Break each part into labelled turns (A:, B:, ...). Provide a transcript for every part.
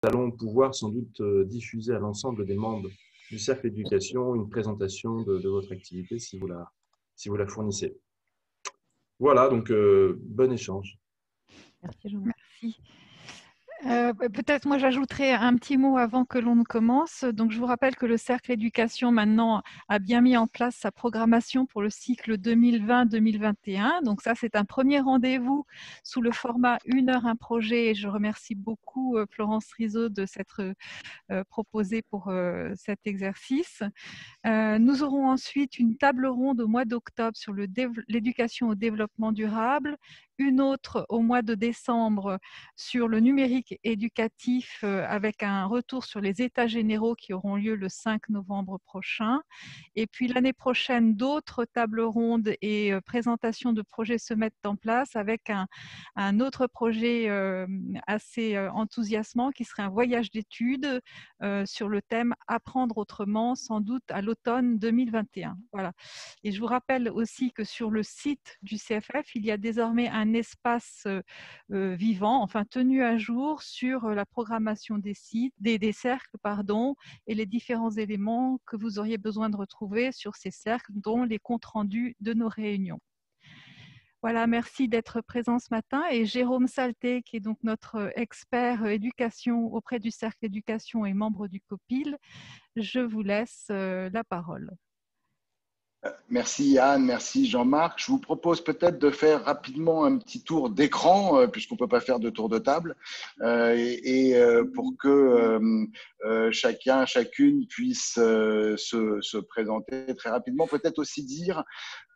A: allons pouvoir sans doute diffuser à l'ensemble des membres du Cercle Éducation une présentation de votre activité si vous la fournissez. Voilà, donc bon échange.
B: Merci, Jean. Merci. Peut-être moi j'ajouterai un petit mot avant que l'on ne commence. Donc je vous rappelle que le Cercle Éducation maintenant a bien mis en place sa programmation pour le cycle 2020-2021. Donc ça c'est un premier rendez-vous sous le format 1 heure un projet. Et je remercie beaucoup Florence Rizzo de s'être proposée pour cet exercice. Nous aurons ensuite une table ronde au mois d'octobre sur l'éducation au développement durable, une autre au mois de décembre sur le numérique éducatif avec un retour sur les états généraux qui auront lieu le 5 novembre prochain. Et puis l'année prochaine, d'autres tables rondes et présentations de projets se mettent en place avec un autre projet assez enthousiasmant qui serait un voyage d'études sur le thème « Apprendre autrement », sans doute à l'automne 2021. Voilà. Et je vous rappelle aussi que sur le site du CFF, il y a désormais un espace vivant, enfin tenu à jour sur la programmation des cercles, et les différents éléments que vous auriez besoin de retrouver sur ces cercles, dont les comptes rendus de nos réunions. Voilà, merci d'être présent ce matin. Et Jérôme Salté, qui est donc notre expert éducation auprès du Cercle Éducation et membre du COPIL, je vous laisse la parole.
C: Merci Anne, merci Jean-Marc. Je vous propose peut-être de faire rapidement un petit tour d'écran, puisqu'on ne peut pas faire de tour de table, pour que chacun, chacune puisse se présenter très rapidement. Peut-être aussi dire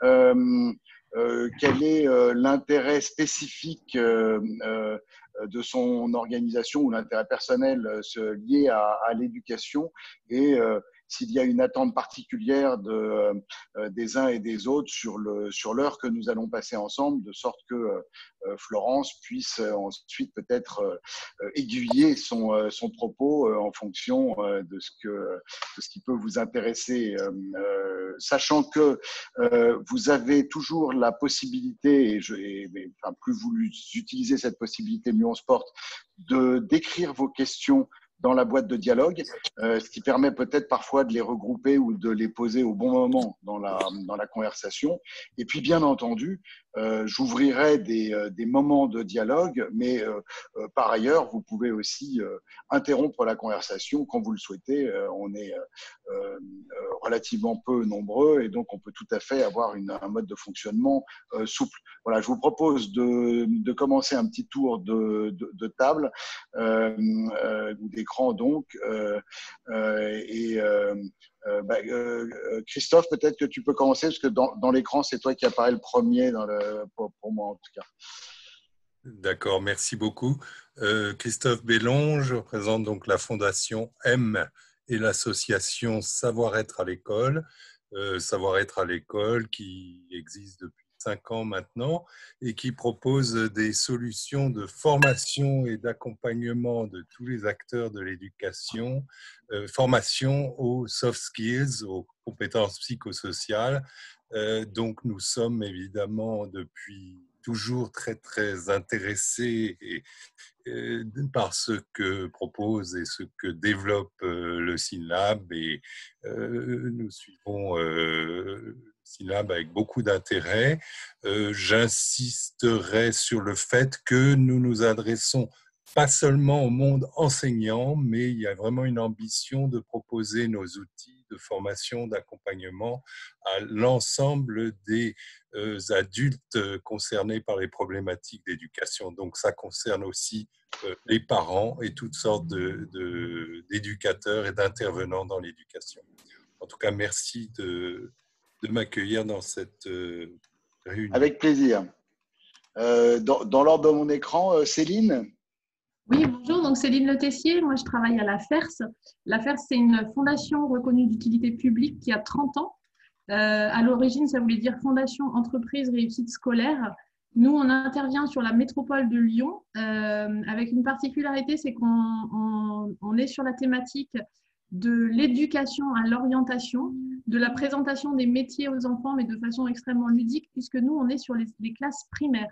C: quel est l'intérêt spécifique de son organisation ou l'intérêt personnel lié à l'éducation et s'il y a une attente particulière des uns et des autres sur l'heure que nous allons passer ensemble, de sorte que Florence puisse ensuite peut-être aiguiller son propos en fonction de ce qui peut vous intéresser, sachant que vous avez toujours la possibilité, plus vous utilisez cette possibilité, mieux on se porte, d'écrire vos questions dans la boîte de dialogue, ce qui permet peut-être parfois de les regrouper ou de les poser au bon moment dans la conversation. Et puis, bien entendu, j'ouvrirai des moments de dialogue, mais par ailleurs, vous pouvez aussi interrompre la conversation quand vous le souhaitez. On est relativement peu nombreux et donc on peut tout à fait avoir un mode de fonctionnement souple. Voilà, je vous propose de commencer un petit tour de table ou d'écran donc. Christophe, peut-être que tu peux commencer parce que dans l'écran, c'est toi qui apparaît le premier pour moi en tout cas.
D: D'accord, merci beaucoup. Christophe Bellon, je représente donc la Fondation M et l'association Savoir-être à l'école. Savoir-être à l'école qui existe depuis 5 ans maintenant et qui propose des solutions de formation et d'accompagnement de tous les acteurs de l'éducation, formation aux soft skills, aux compétences psychosociales. Donc nous sommes évidemment depuis toujours très très intéressés par ce que propose et ce que développe le SYNLAB et nous suivons le SYNLAB avec beaucoup d'intérêt. J'insisterai sur le fait que nous nous adressons pas seulement au monde enseignant, mais il y a vraiment une ambition de proposer nos outils de formation, d'accompagnement à l'ensemble des adultes concernés par les problématiques d'éducation. Donc ça concerne aussi les parents et toutes sortes d'éducateurs et d'intervenants dans l'éducation. En tout cas, merci de m'accueillir dans cette réunion.
C: Avec plaisir. Dans l'ordre de mon écran, Céline ?
E: Oui, bonjour, donc Céline Le Tessier, moi je travaille à la FERS. La FERS, c'est une fondation reconnue d'utilité publique qui a 30 ans. À l'origine, ça voulait dire Fondation Entreprise Réussite Scolaire. Nous, on intervient sur la métropole de Lyon avec une particularité, c'est qu'on est sur la thématique de l'éducation à l'orientation, de la présentation des métiers aux enfants, mais de façon extrêmement ludique, puisque nous, on est sur les classes primaires.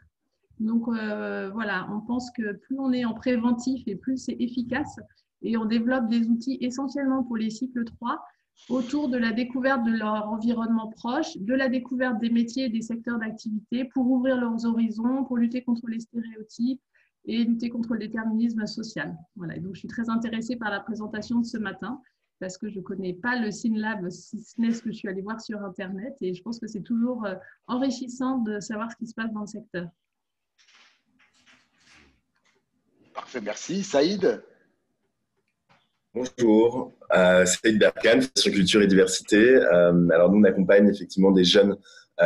E: Donc voilà, on pense que plus on est en préventif et plus c'est efficace. et on développe des outils essentiellement pour les cycles 3 autour de la découverte de leur environnement proche, de la découverte des métiers et des secteurs d'activité pour ouvrir leurs horizons, pour lutter contre les stéréotypes et lutter contre le déterminisme social. Voilà, et donc je suis très intéressée par la présentation de ce matin parce que je ne connais pas le SynLab, si ce n'est ce que je suis allée voir sur Internet, et je pense que c'est toujours enrichissant de savoir ce qui se passe dans le secteur.
C: Parfait, merci. Saïd?
F: Bonjour, Saïd Berkane, Fondation Culture et Diversité. Alors nous, on accompagne effectivement des jeunes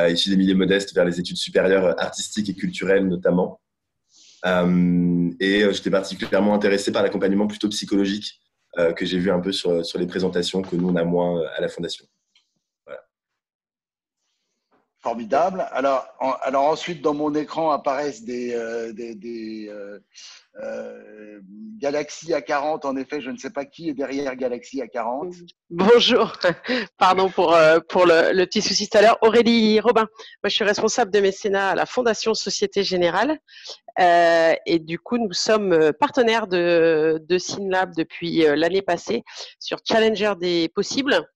F: issus des milieux modestes vers les études supérieures artistiques et culturelles notamment. Et j'étais particulièrement intéressé par l'accompagnement plutôt psychologique que j'ai vu un peu sur les présentations que nous, on a moins à la Fondation. Voilà.
C: Formidable. Alors ensuite, dans mon écran apparaissent des Galaxy A40. En effet, je ne sais pas qui est derrière Galaxy A40.
G: Bonjour, pardon pour le petit souci tout à l'heure. Aurélie Robin, moi je suis responsable de mécénat à la Fondation Société Générale. Et du coup, nous sommes partenaires de SynLab depuis l'année passée sur Challenger des possibles.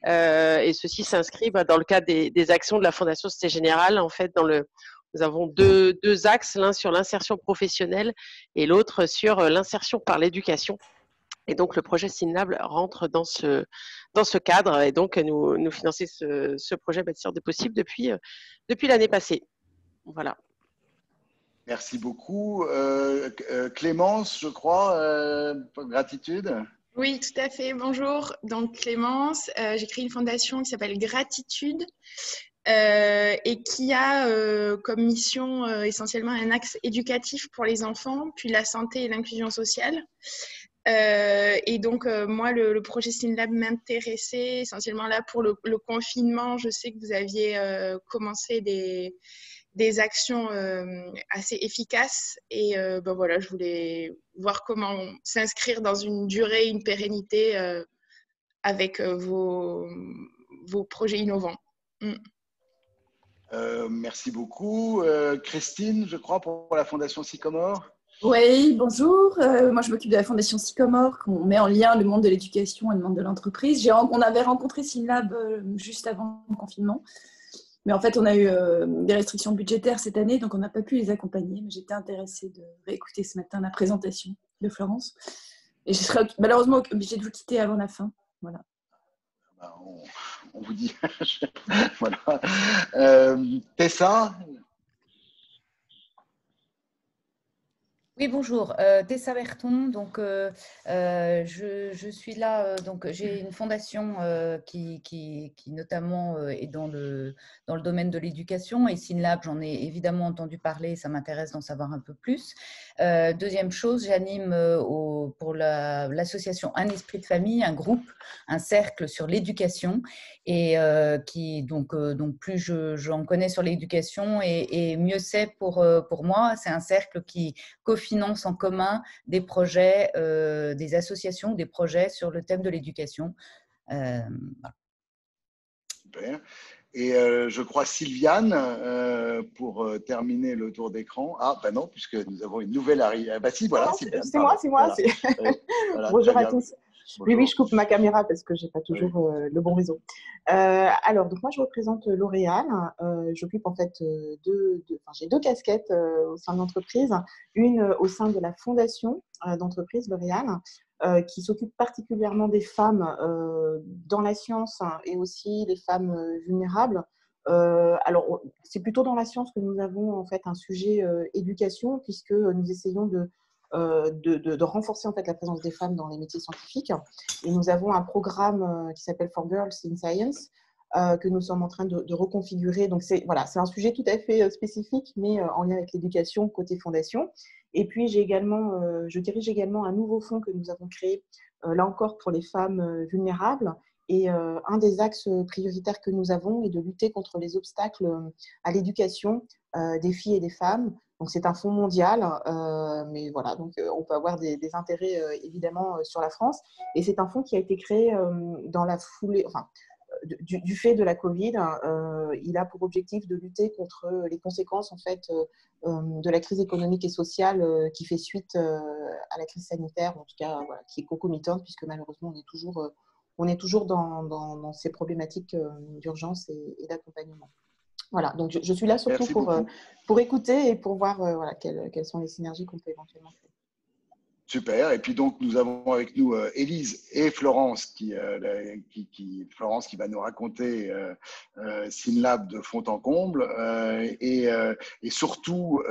G: Et ceci s'inscrit dans le cadre des actions de la Fondation Société Générale. En fait, nous avons deux axes, l'un sur l'insertion professionnelle et l'autre sur l'insertion par l'éducation. Et donc, le projet SynLab rentre dans ce cadre. Et donc, nous finançons ce projet Bâtisseurs de possibles depuis l'année passée. Voilà.
C: Merci beaucoup. Clémence, je crois, Gratitude.
H: Oui, tout à fait. Bonjour. Donc, Clémence, j'ai créé une fondation qui s'appelle Gratitude et qui a comme mission essentiellement un axe éducatif pour les enfants, puis la santé et l'inclusion sociale. Et donc, moi, le projet SynLab m'intéressait essentiellement là pour le confinement. Je sais que vous aviez commencé des actions assez efficaces et ben voilà, je voulais voir comment s'inscrire dans une durée, une pérennité avec vos projets innovants.
C: Merci beaucoup. Christine, je crois, pour la Fondation Sycomore.
I: Oui, bonjour. Moi, je m'occupe de la Fondation Sycomore, qu'on met en lien le monde de l'éducation et le monde de l'entreprise. On avait rencontré SynLab juste avant le confinement. Mais en fait, on a eu des restrictions budgétaires cette année, donc on n'a pas pu les accompagner. Mais j'étais intéressée de réécouter ce matin la présentation de Florence. Et je serai malheureusement obligée de vous quitter avant la fin. Voilà.
C: On vous dit. Voilà. Tessa?
J: Oui, bonjour. Tessa Berton. Donc, je suis là. Donc, j'ai une fondation qui notamment est dans le domaine de l'éducation. Et SynLab, j'en ai évidemment entendu parler. Ça m'intéresse d'en savoir un peu plus. Deuxième chose, j'anime pour l'association Un Esprit de Famille, un groupe, un cercle sur l'éducation. Et donc plus j'en connais sur l'éducation et mieux c'est pour moi. C'est un cercle qui finance en commun des projets, des associations, des projets sur le thème de l'éducation. Voilà.
C: Super. Et je crois Sylviane, pour terminer le tour d'écran. Ah, ben non, puisque nous avons une nouvelle arrivée. Ah, bah si, voilà.
K: C'est moi. Voilà. Voilà, bonjour à tous. Bonjour. Oui, je coupe ma caméra parce que je n'ai pas toujours le bon réseau. Alors, donc moi, je représente L'Oréal. J'occupe en fait j'ai deux casquettes au sein de l'entreprise. Une au sein de la fondation d'entreprise L'Oréal, qui s'occupe particulièrement des femmes dans la science et aussi les femmes vulnérables. Alors, c'est plutôt dans la science que nous avons en fait un sujet éducation, puisque nous essayons de renforcer en fait la présence des femmes dans les métiers scientifiques. Et nous avons un programme qui s'appelle For Girls in Science, que nous sommes en train de reconfigurer. Donc, c'est un sujet tout à fait spécifique, mais en lien avec l'éducation côté fondation. Et puis, je dirige également un nouveau fonds que nous avons créé, là encore pour les femmes vulnérables. Et un des axes prioritaires que nous avons est de lutter contre les obstacles à l'éducation des filles et des femmes. Donc, c'est un fonds mondial, mais voilà, donc on peut avoir des intérêts évidemment sur la France. Et c'est un fonds qui a été créé dans la foulée, du fait de la Covid, il a pour objectif de lutter contre les conséquences en fait, de la crise économique et sociale qui fait suite à la crise sanitaire, en tout cas voilà, qui est concomitante, puisque malheureusement on est toujours dans ces problématiques d'urgence et d'accompagnement. Voilà, donc je suis là surtout pour écouter et pour voir voilà, quelles sont les synergies qu'on peut éventuellement créer.
C: Super. Et puis donc, nous avons avec nous Élise et Florence Florence qui va nous raconter SynLab de fond en comble. Et surtout,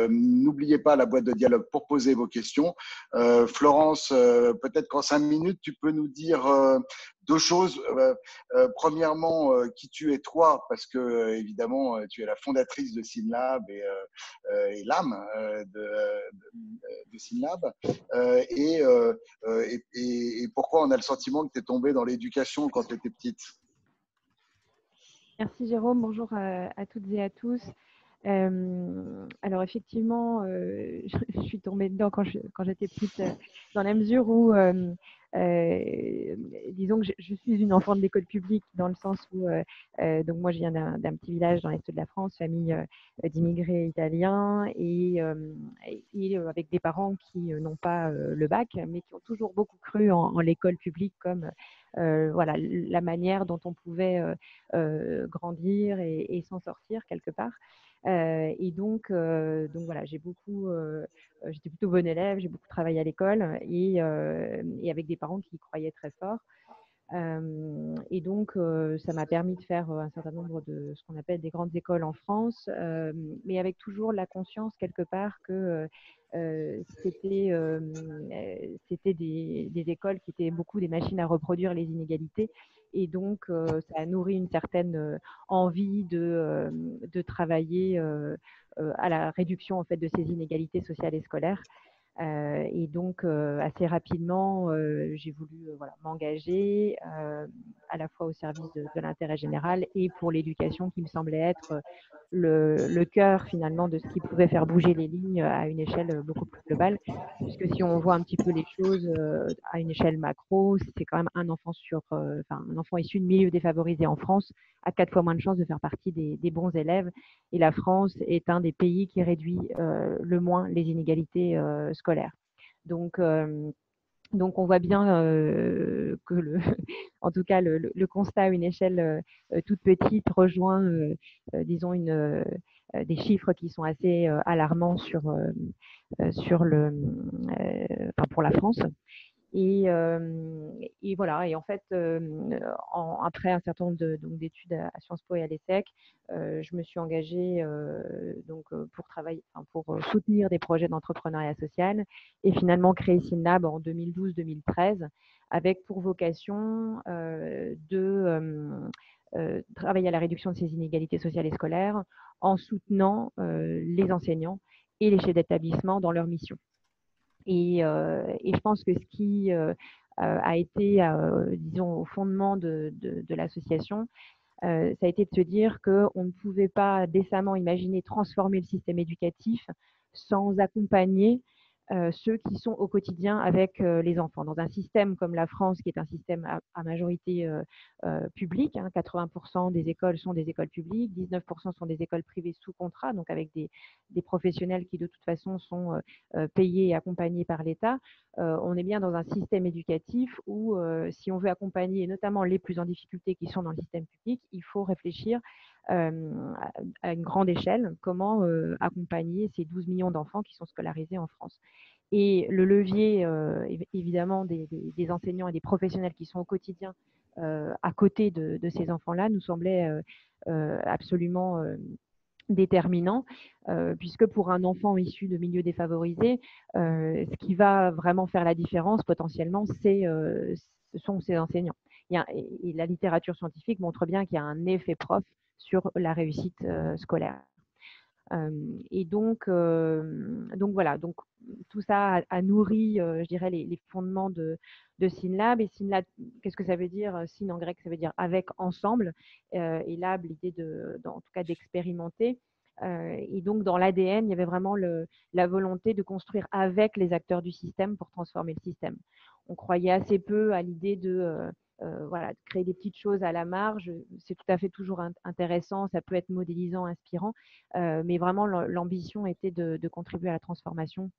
C: n'oubliez pas la boîte de dialogue pour poser vos questions. Florence, peut-être qu'en 5 minutes, tu peux nous dire deux choses. Premièrement, qui tu es toi, parce que évidemment, tu es la fondatrice de SynLab et l'âme de SynLab. Et pourquoi on a le sentiment que tu es tombée dans l'éducation quand tu étais petite?
L: Merci Jérôme, bonjour à toutes et à tous. Alors effectivement, je suis tombée dedans quand j'étais petite, dans la mesure où, disons que je suis une enfant de l'école publique, dans le sens où, donc moi je viens d'un petit village dans l'est de la France, famille d'immigrés italiens, et avec des parents qui n'ont pas le bac, mais qui ont toujours beaucoup cru en l'école publique comme voilà, la manière dont on pouvait grandir et s'en sortir quelque part. Et donc voilà, j'étais plutôt bonne élève, j'ai beaucoup travaillé à l'école et avec des parents qui y croyaient très fort. Et donc, ça m'a permis de faire un certain nombre de ce qu'on appelle des grandes écoles en France, mais avec toujours la conscience quelque part que c'était des écoles qui étaient beaucoup des machines à reproduire les inégalités. Et donc, ça a nourri une certaine envie de travailler à la réduction en fait, de ces inégalités sociales et scolaires. Et donc, assez rapidement, j'ai voulu m'engager à la fois au service de l'intérêt général et pour l'éducation qui me semblait être le cœur finalement de ce qui pouvait faire bouger les lignes à une échelle beaucoup plus globale. Puisque si on voit un petit peu les choses à une échelle macro, c'est quand même un enfant un enfant issu de milieux défavorisés en France a 4 fois moins de chances de faire partie des bons élèves. Et la France est un des pays qui réduit le moins les inégalités scolaires. Donc, on voit bien que, en tout cas, le constat à une échelle toute petite rejoint, disons, des chiffres qui sont assez alarmants pour la France. Et voilà. Et en fait, après un certain nombre d'études à Sciences Po et à l'ESSEC, je me suis engagée pour soutenir des projets d'entrepreneuriat social et finalement créer SynLab en 2012-2013 avec pour vocation de travailler à la réduction de ces inégalités sociales et scolaires en soutenant les enseignants et les chefs d'établissement dans leur mission. Et je pense que ce qui a été, disons, au fondement de l'association, ça a été de se dire qu'on ne pouvait pas décemment imaginer transformer le système éducatif sans accompagner ceux qui sont au quotidien avec les enfants. Dans un système comme la France, qui est un système à majorité publique, 80% des écoles sont des écoles publiques, 19% sont des écoles privées sous contrat, donc avec des professionnels qui de toute façon sont payés et accompagnés par l'État. On est bien dans un système éducatif où si on veut accompagner notamment les plus en difficulté qui sont dans le système public, il faut réfléchir à une grande échelle comment accompagner ces 12 millions d'enfants qui sont scolarisés en France. Et le levier, évidemment, des enseignants et des professionnels qui sont au quotidien à côté de ces enfants-là nous semblait absolument déterminant, puisque pour un enfant issu de milieux défavorisés, ce qui va vraiment faire la différence potentiellement, ce sont ses enseignants. Et la littérature scientifique montre bien qu'il y a un effet prof sur la réussite scolaire. Et donc voilà, donc tout ça a nourri, je dirais, les fondements de SynLab. Et SynLab, qu'est-ce que ça veut dire? Syn en grec, ça veut dire avec, ensemble, et lab, l'idée en tout cas d'expérimenter. Et donc dans l'ADN, il y avait vraiment la volonté de construire avec les acteurs du système pour transformer le système. On croyait assez peu à l'idée de voilà, créer des petites choses à la marge, c'est tout à fait toujours intéressant, ça peut être modélisant, inspirant, mais vraiment l'ambition était de contribuer à la transformation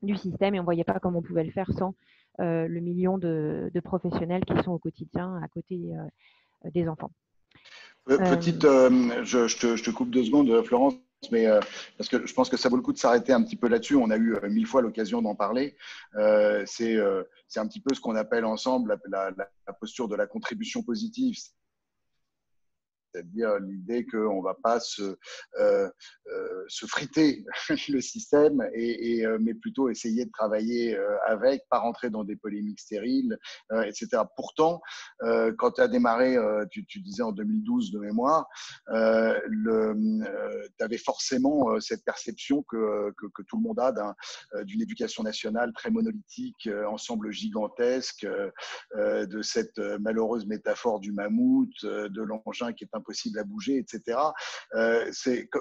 L: du système et on ne voyait pas comment on pouvait le faire sans le million de professionnels qui sont au quotidien à côté des enfants.
C: Petite, je te coupe 2 secondes, Florence, mais parce que je pense que ça vaut le coup de s'arrêter un petit peu là-dessus. On a eu 1000 fois l'occasion d'en parler. C'est un petit peu ce qu'on appelle ensemble la posture de la contribution positive. C'est-à-dire l'idée qu'on ne va pas se friter le système, mais plutôt essayer de travailler avec, pas rentrer dans des polémiques stériles, etc. Pourtant, quand tu as démarré, tu disais en 2012 de mémoire, tu avais forcément cette perception que tout le monde a d'une éducation nationale très monolithique, ensemble gigantesque, de cette malheureuse métaphore du mammouth, de l'engin qui est impossible à bouger, etc.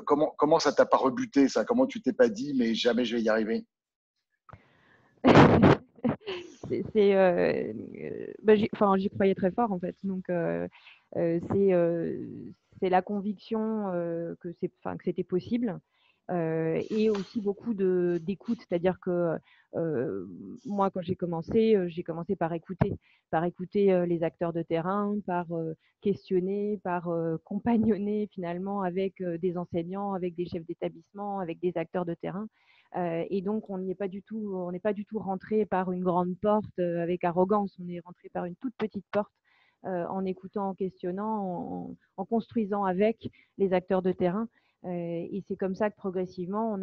C: Comment ça t'a pas rebuté, ça? Comment tu t'es pas dit, mais jamais je vais y arriver?
L: J'y croyais très fort, en fait. Donc, c'est la conviction que c'était possible. Et aussi beaucoup d'écoute, c'est-à-dire que moi, quand j'ai commencé par écouter les acteurs de terrain, par questionner, par compagnonner finalement avec des enseignants, avec des chefs d'établissement, avec des acteurs de terrain. Et donc, on n'est pas du tout rentré par une grande porte avec arrogance, on est rentré par une toute petite porte en écoutant, en questionnant, en construisant avec les acteurs de terrain. Et c'est comme ça que progressivement, on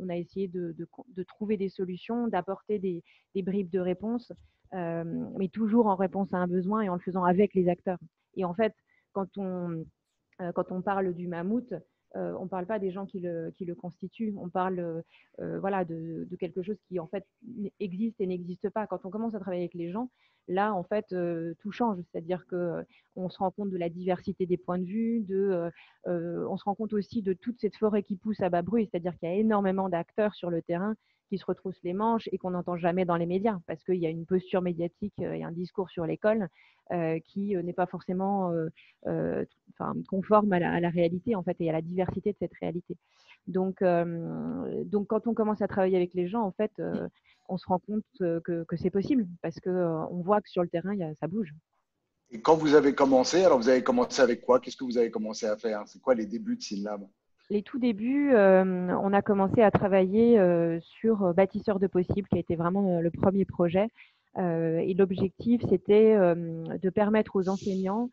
L: a essayé de trouver des solutions, d'apporter des bribes de réponse, mais toujours en réponse à un besoin et en le faisant avec les acteurs. Et en fait, quand on parle du mammouth, on ne parle pas des gens qui le constituent, on parle voilà, de quelque chose qui en fait existe et n'existe pas. Quand on commence à travailler avec les gens, là en fait tout change, c'est-à-dire qu'on se rend compte de la diversité des points de vue, on se rend compte aussi de toute cette forêt qui pousse à bas bruit, c'est-à-dire qu'il y a énormément d'acteurs sur le terrain qui se retroussent les manches et qu'on n'entend jamais dans les médias parce qu'il y a une posture médiatique et un discours sur l'école qui n'est pas forcément conforme à la réalité en fait et à la diversité de cette réalité. Donc quand on commence à travailler avec les gens, en fait, on se rend compte que c'est possible parce qu'on voit que sur le terrain, ça bouge.
C: Et quand vous avez commencé, alors vous avez commencé avec quoi? Qu'est-ce que vous avez commencé à faire? C'est quoi les débuts de Synlab?
L: Les tout débuts, on a commencé à travailler sur Bâtisseurs de possibles, qui a été vraiment le premier projet. Et l'objectif, c'était de permettre aux enseignants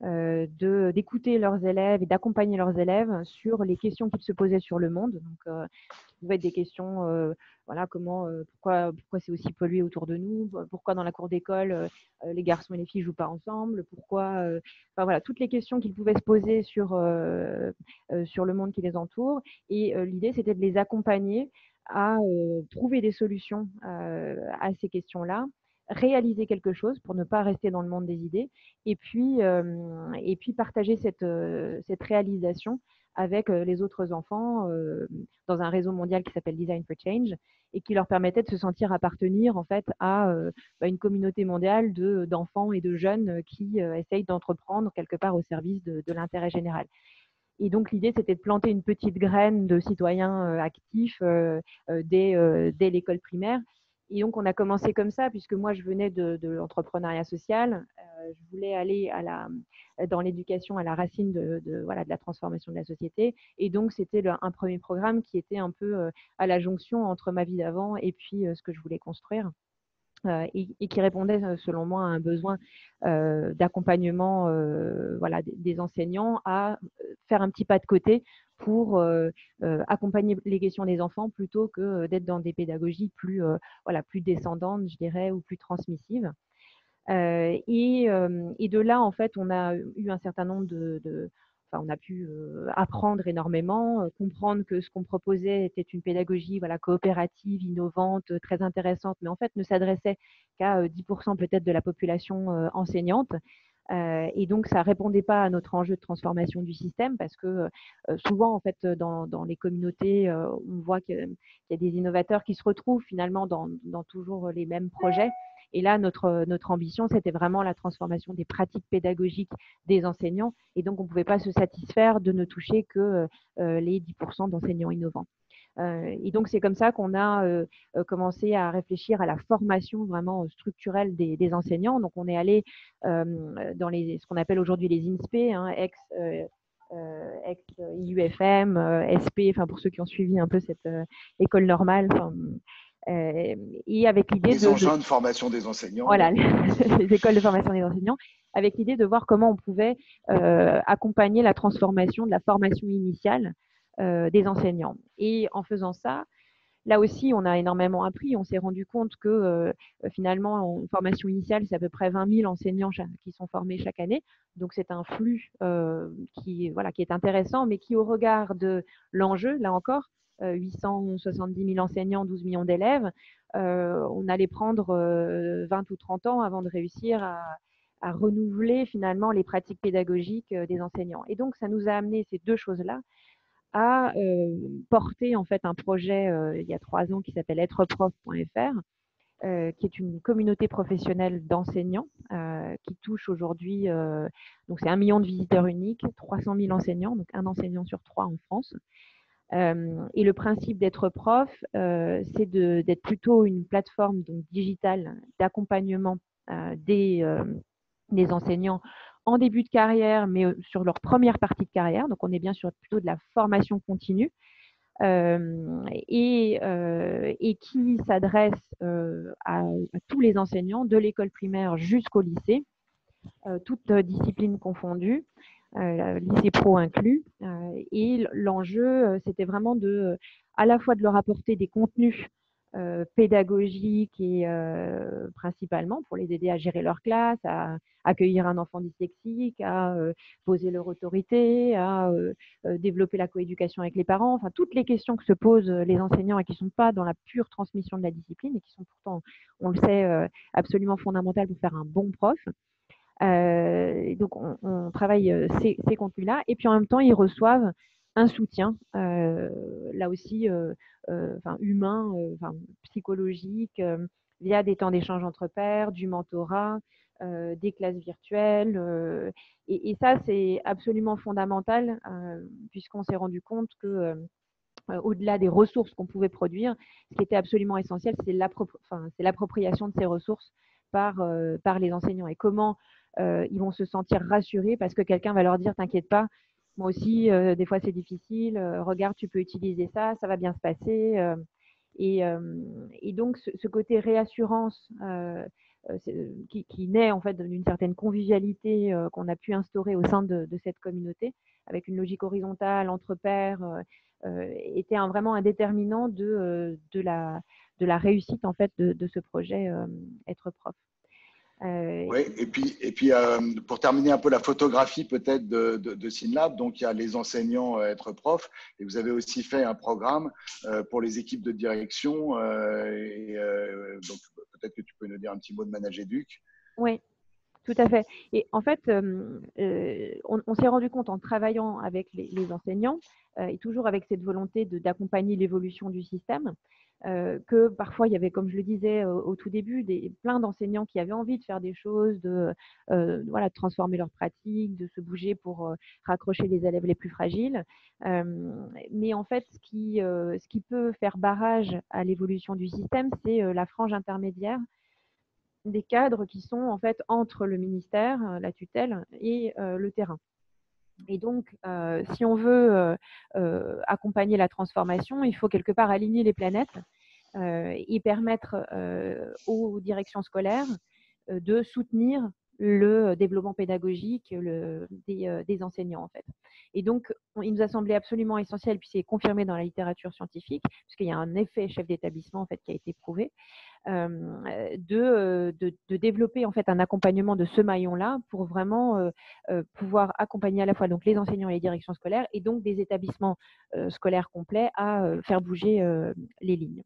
L: d'écouter leurs élèves et d'accompagner leurs élèves sur les questions qu'ils se posaient sur le monde. Donc, qui pouvaient être des questions, voilà, pourquoi c'est aussi pollué autour de nous, pourquoi dans la cour d'école les garçons et les filles jouent pas ensemble, pourquoi, voilà, toutes les questions qu'ils pouvaient se poser sur le monde qui les entoure. Et l'idée, c'était de les accompagner à trouver des solutions à ces questions-là, réaliser quelque chose pour ne pas rester dans le monde des idées et puis partager cette réalisation avec les autres enfants dans un réseau mondial qui s'appelle Design for Change et qui leur permettait de se sentir appartenir en fait à une communauté mondiale d'enfants et de jeunes qui essayent d'entreprendre quelque part au service de l'intérêt général. Et donc, l'idée, c'était de planter une petite graine de citoyens actifs dès l'école primaire. Et donc, on a commencé comme ça, puisque moi, je venais de l'entrepreneuriat social. Je voulais aller dans l'éducation à la racine de la transformation de la société. Et donc, c'était un premier programme qui était un peu à la jonction entre ma vie d'avant et puis ce que je voulais construire. Et qui répondait, selon moi, à un besoin d'accompagnement des enseignants à faire un petit pas de côté pour accompagner les questions des enfants plutôt que d'être dans des pédagogies plus descendantes, je dirais, ou plus transmissives. Et de là, en fait, on a eu un certain nombre on a pu apprendre énormément, comprendre que ce qu'on proposait était une pédagogie coopérative, innovante, très intéressante, mais en fait ne s'adressait qu'à 10% peut-être de la population enseignante. Et donc, ça ne répondait pas à notre enjeu de transformation du système parce que souvent, en fait, dans les communautés, on voit qu'il y a des innovateurs qui se retrouvent finalement dans toujours les mêmes projets Et là, notre ambition, c'était vraiment la transformation des pratiques pédagogiques des enseignants. Et donc, on ne pouvait pas se satisfaire de ne toucher que les 10% d'enseignants innovants. Et donc, c'est comme ça qu'on a commencé à réfléchir à la formation vraiment structurelle des enseignants. Donc, on est allé dans ce qu'on appelle aujourd'hui les INSPE, hein, ex-IUFM, SP, enfin, pour ceux qui ont suivi un peu cette école normale. Et avec l'idée
C: les engins de formation des enseignants.
L: Voilà, les écoles de formation des enseignants, avec l'idée de voir comment on pouvait accompagner la transformation de la formation initiale des enseignants. Et en faisant ça, là aussi, on a énormément appris. On s'est rendu compte que finalement, en formation initiale, c'est à peu près 20 000 enseignants qui sont formés chaque année. Donc, c'est un flux qui est intéressant, mais qui, au regard de l'enjeu, là encore, 870 000 enseignants, 12 millions d'élèves, on allait prendre 20 ou 30 ans avant de réussir à renouveler finalement les pratiques pédagogiques des enseignants. Et donc, ça nous a amené ces deux choses-là à porter en fait un projet il y a 3 ans qui s'appelle êtreprof.fr, qui est une communauté professionnelle d'enseignants qui touche aujourd'hui, donc c'est 1 million de visiteurs uniques, 300 000 enseignants, donc un enseignant sur 3 en France. Et le principe d'être prof, c'est d'être plutôt une plateforme donc, digitale d'accompagnement des enseignants en début de carrière, mais sur leur première partie de carrière. Donc, on est bien sur plutôt de la formation continue et qui s'adresse à tous les enseignants de l'école primaire jusqu'au lycée, toutes disciplines confondues, lycée pro inclus. Et l'enjeu, c'était vraiment à la fois de leur apporter des contenus pédagogiques et principalement pour les aider à gérer leur classe, à accueillir un enfant dyslexique, à poser leur autorité, à développer la coéducation avec les parents, enfin toutes les questions que se posent les enseignants et qui ne sont pas dans la pure transmission de la discipline et qui sont pourtant, on le sait, absolument fondamentales pour faire un bon prof. Donc, on travaille ces contenus-là et puis en même temps, ils reçoivent un soutien, là aussi, humain, psychologique, via des temps d'échange entre pairs, du mentorat, des classes virtuelles. Et ça, c'est absolument fondamental puisqu'on s'est rendu compte que au-delà des ressources qu'on pouvait produire, ce qui était absolument essentiel, c'est l'appropriation de ces ressources par les enseignants et comment ils vont se sentir rassurés parce que quelqu'un va leur dire « t'inquiète pas, moi aussi, des fois c'est difficile, regarde, tu peux utiliser ça, ça va bien se passer ». Et donc, ce côté réassurance qui naît en fait d'une certaine convivialité qu'on a pu instaurer au sein de cette communauté, avec une logique horizontale entre pairs, était vraiment un déterminant de la réussite en fait de ce projet Être prof.
C: Oui, et puis pour terminer un peu la photographie peut-être de SynLab, donc il y a les enseignants Être prof, et vous avez aussi fait un programme pour les équipes de direction, donc peut-être que tu peux nous dire un petit mot de Managéduc.
L: Oui. Tout à fait. Et en fait, on s'est rendu compte en travaillant avec les enseignants et toujours avec cette volonté d'accompagner l'évolution du système, que parfois il y avait, comme je le disais au tout début, plein d'enseignants qui avaient envie de faire des choses, de transformer leurs pratiques, de se bouger pour raccrocher les élèves les plus fragiles. Mais en fait, ce qui peut faire barrage à l'évolution du système, c'est la frange intermédiaire des cadres qui sont en fait entre le ministère, la tutelle et le terrain. Et donc, si on veut accompagner la transformation, il faut quelque part aligner les planètes et permettre aux directions scolaires de soutenir le développement pédagogique des enseignants en fait. Et donc, il nous a semblé absolument essentiel, puis c'est confirmé dans la littérature scientifique, puisqu'il y a un effet chef d'établissement en fait qui a été prouvé, de développer en fait un accompagnement de ce maillon-là pour vraiment pouvoir accompagner à la fois donc les enseignants et les directions scolaires et donc des établissements scolaires complets à faire bouger les lignes.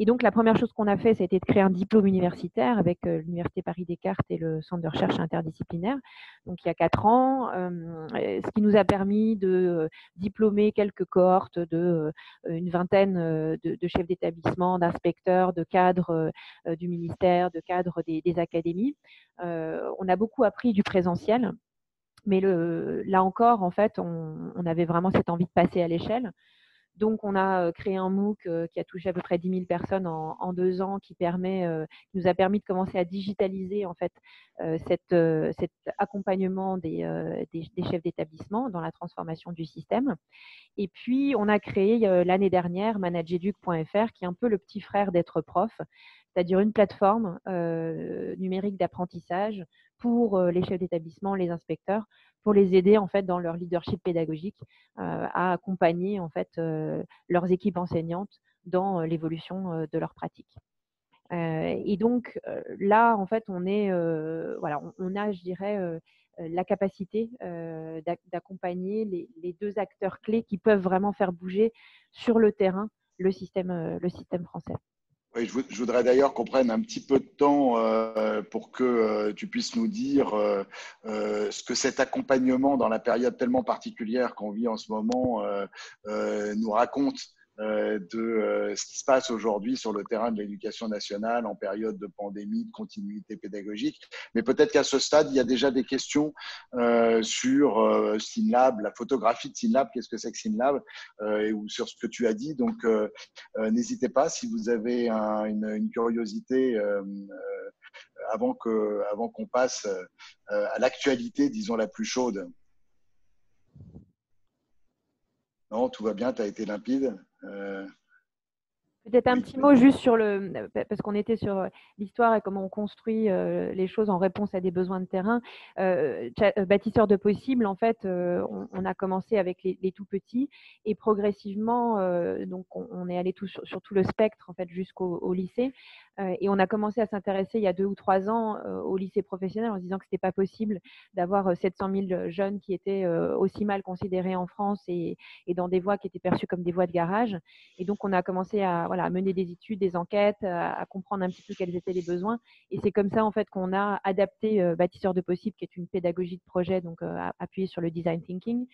L: Et donc, la première chose qu'on a fait, ça a été de créer un diplôme universitaire avec l'Université Paris-Descartes et le Centre de recherche interdisciplinaire, donc il y a 4 ans, ce qui nous a permis de diplômer quelques cohortes de une vingtaine de chefs d'établissement, d'inspecteurs, de cadres du ministère, de cadres des académies. On a beaucoup appris du présentiel, mais là encore, en fait, on avait vraiment cette envie de passer à l'échelle. Donc, on a créé un MOOC qui a touché à peu près 10 000 personnes en 2 ans, qui nous a permis de commencer à digitaliser en fait cet accompagnement des chefs d'établissement dans la transformation du système. Et puis, on a créé l'année dernière manageduc.fr, qui est un peu le petit frère d'être prof, c'est-à-dire une plateforme numérique d'apprentissage pour les chefs d'établissement, les inspecteurs, pour les aider en fait dans leur leadership pédagogique, à accompagner en fait leurs équipes enseignantes dans l'évolution de leurs pratiques. Et donc là, en fait, on a, je dirais, la capacité d'accompagner les 2 acteurs clés qui peuvent vraiment faire bouger sur le terrain le système français.
C: Oui, je voudrais d'ailleurs qu'on prenne un petit peu de temps pour que tu puisses nous dire ce que cet accompagnement dans la période tellement particulière qu'on vit en ce moment nous raconte de ce qui se passe aujourd'hui sur le terrain de l'éducation nationale en période de pandémie, de continuité pédagogique. Mais peut-être qu'à ce stade, il y a déjà des questions sur SynLab, la photographie de SynLab, qu'est-ce que c'est que SynLab, ou sur ce que tu as dit. Donc, n'hésitez pas si vous avez une curiosité avant qu'on passe à l'actualité, disons, la plus chaude. Non, tout va bien, tu as été limpide.
L: Peut-être un petit mot juste sur parce qu'on était sur l'histoire et comment on construit les choses en réponse à des besoins de terrain. Bâtisseurs de possibles, en fait, on a commencé avec les tout petits et progressivement, donc on est allé sur tout le spectre en fait jusqu'au lycée. Et on a commencé à s'intéresser il y a 2 ou 3 ans au lycée professionnel en se disant que ce n'était pas possible d'avoir 700 000 jeunes qui étaient aussi mal considérés en France et dans des voies qui étaient perçues comme des voies de garage. Et donc, on a commencé à mener des études, des enquêtes, à comprendre un petit peu quels étaient les besoins. Et c'est comme ça, en fait, qu'on a adapté Bâtisseurs de possibles, qui est une pédagogie de projet, donc appuyée sur le design thinking.